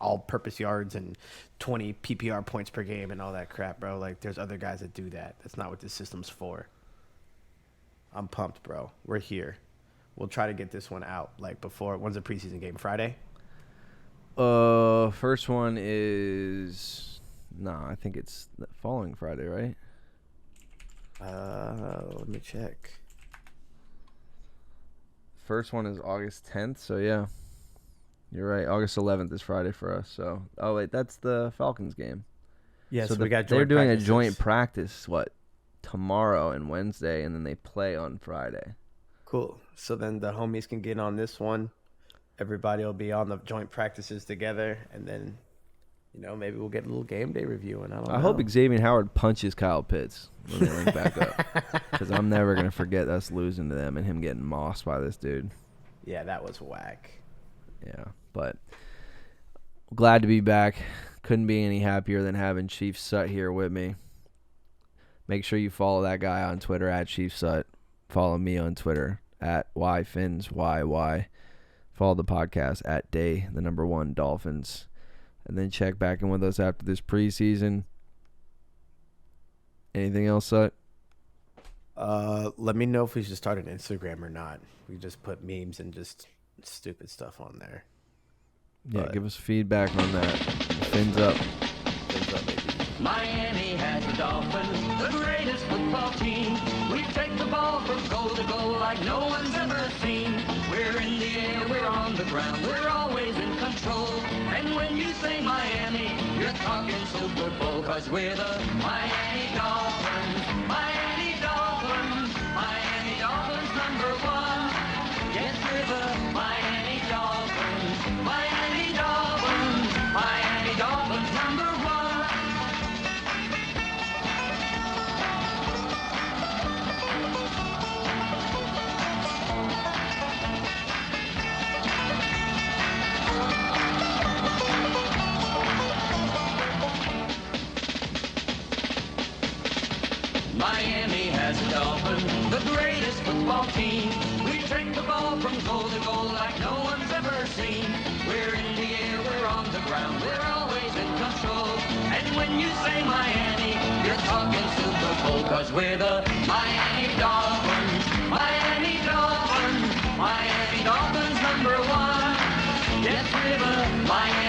all-purpose yards and 20 PPR points per game and all that crap, bro. Like, there's other guys that do that. That's not what this system's for. I'm pumped, bro. We're here. We'll try to get this one out, like, before. When's the preseason game? Friday? First one is... No, I think it's the following Friday, right? Let me check. First one is August 10th, so yeah. You're right. August 11th is Friday for us. So, oh wait, that's the Falcons game. Yes, so we got. They're doing a joint practice tomorrow and Wednesday, and then they play on Friday. Cool. So then the homies can get on this one. Everybody will be on the joint practices together, and then, maybe we'll get a little game day review. And I hope Xavier Howard punches Kyle Pitts when they link back up, because I'm never gonna forget us losing to them and him getting mossed by this dude. Yeah, that was whack. Yeah, but glad to be back. Couldn't be any happier than having Chief Sut here with me. Make sure you follow that guy on Twitter at Chief Sut. Follow me on Twitter at YFinsYY. Follow the podcast at Day1 Dolphins. And then check back in with us after this preseason. Anything else, Sut? Let me know if we should start an Instagram or not. We just put memes and just stupid stuff on there. Yeah, give us feedback on that. Fins up. Fins up, baby. Miami has the Dolphins, the greatest football team. We've take the ball from goal to goal like no one's ever seen. We're in the air, we're on the ground, we're always in control. And when you say Miami, you're talking Super Bowl, 'cause we're the Miami Dolphins. Miami Dolphins, Miami Dolphins #1. Yes, we're the Miami Dolphins. Miami Dolphins, Miami Dolphins #1. Miami has a Dolphin, the greatest football team. We take the ball from goal to goal like no one's ever seen. We're in the air, we're on the ground, we're always in control. And when you say Miami, you're talking Super Bowl, 'cause we're the Miami Dolphins. Miami Dolphins, Miami Dolphins #1. Yes, we're the Miami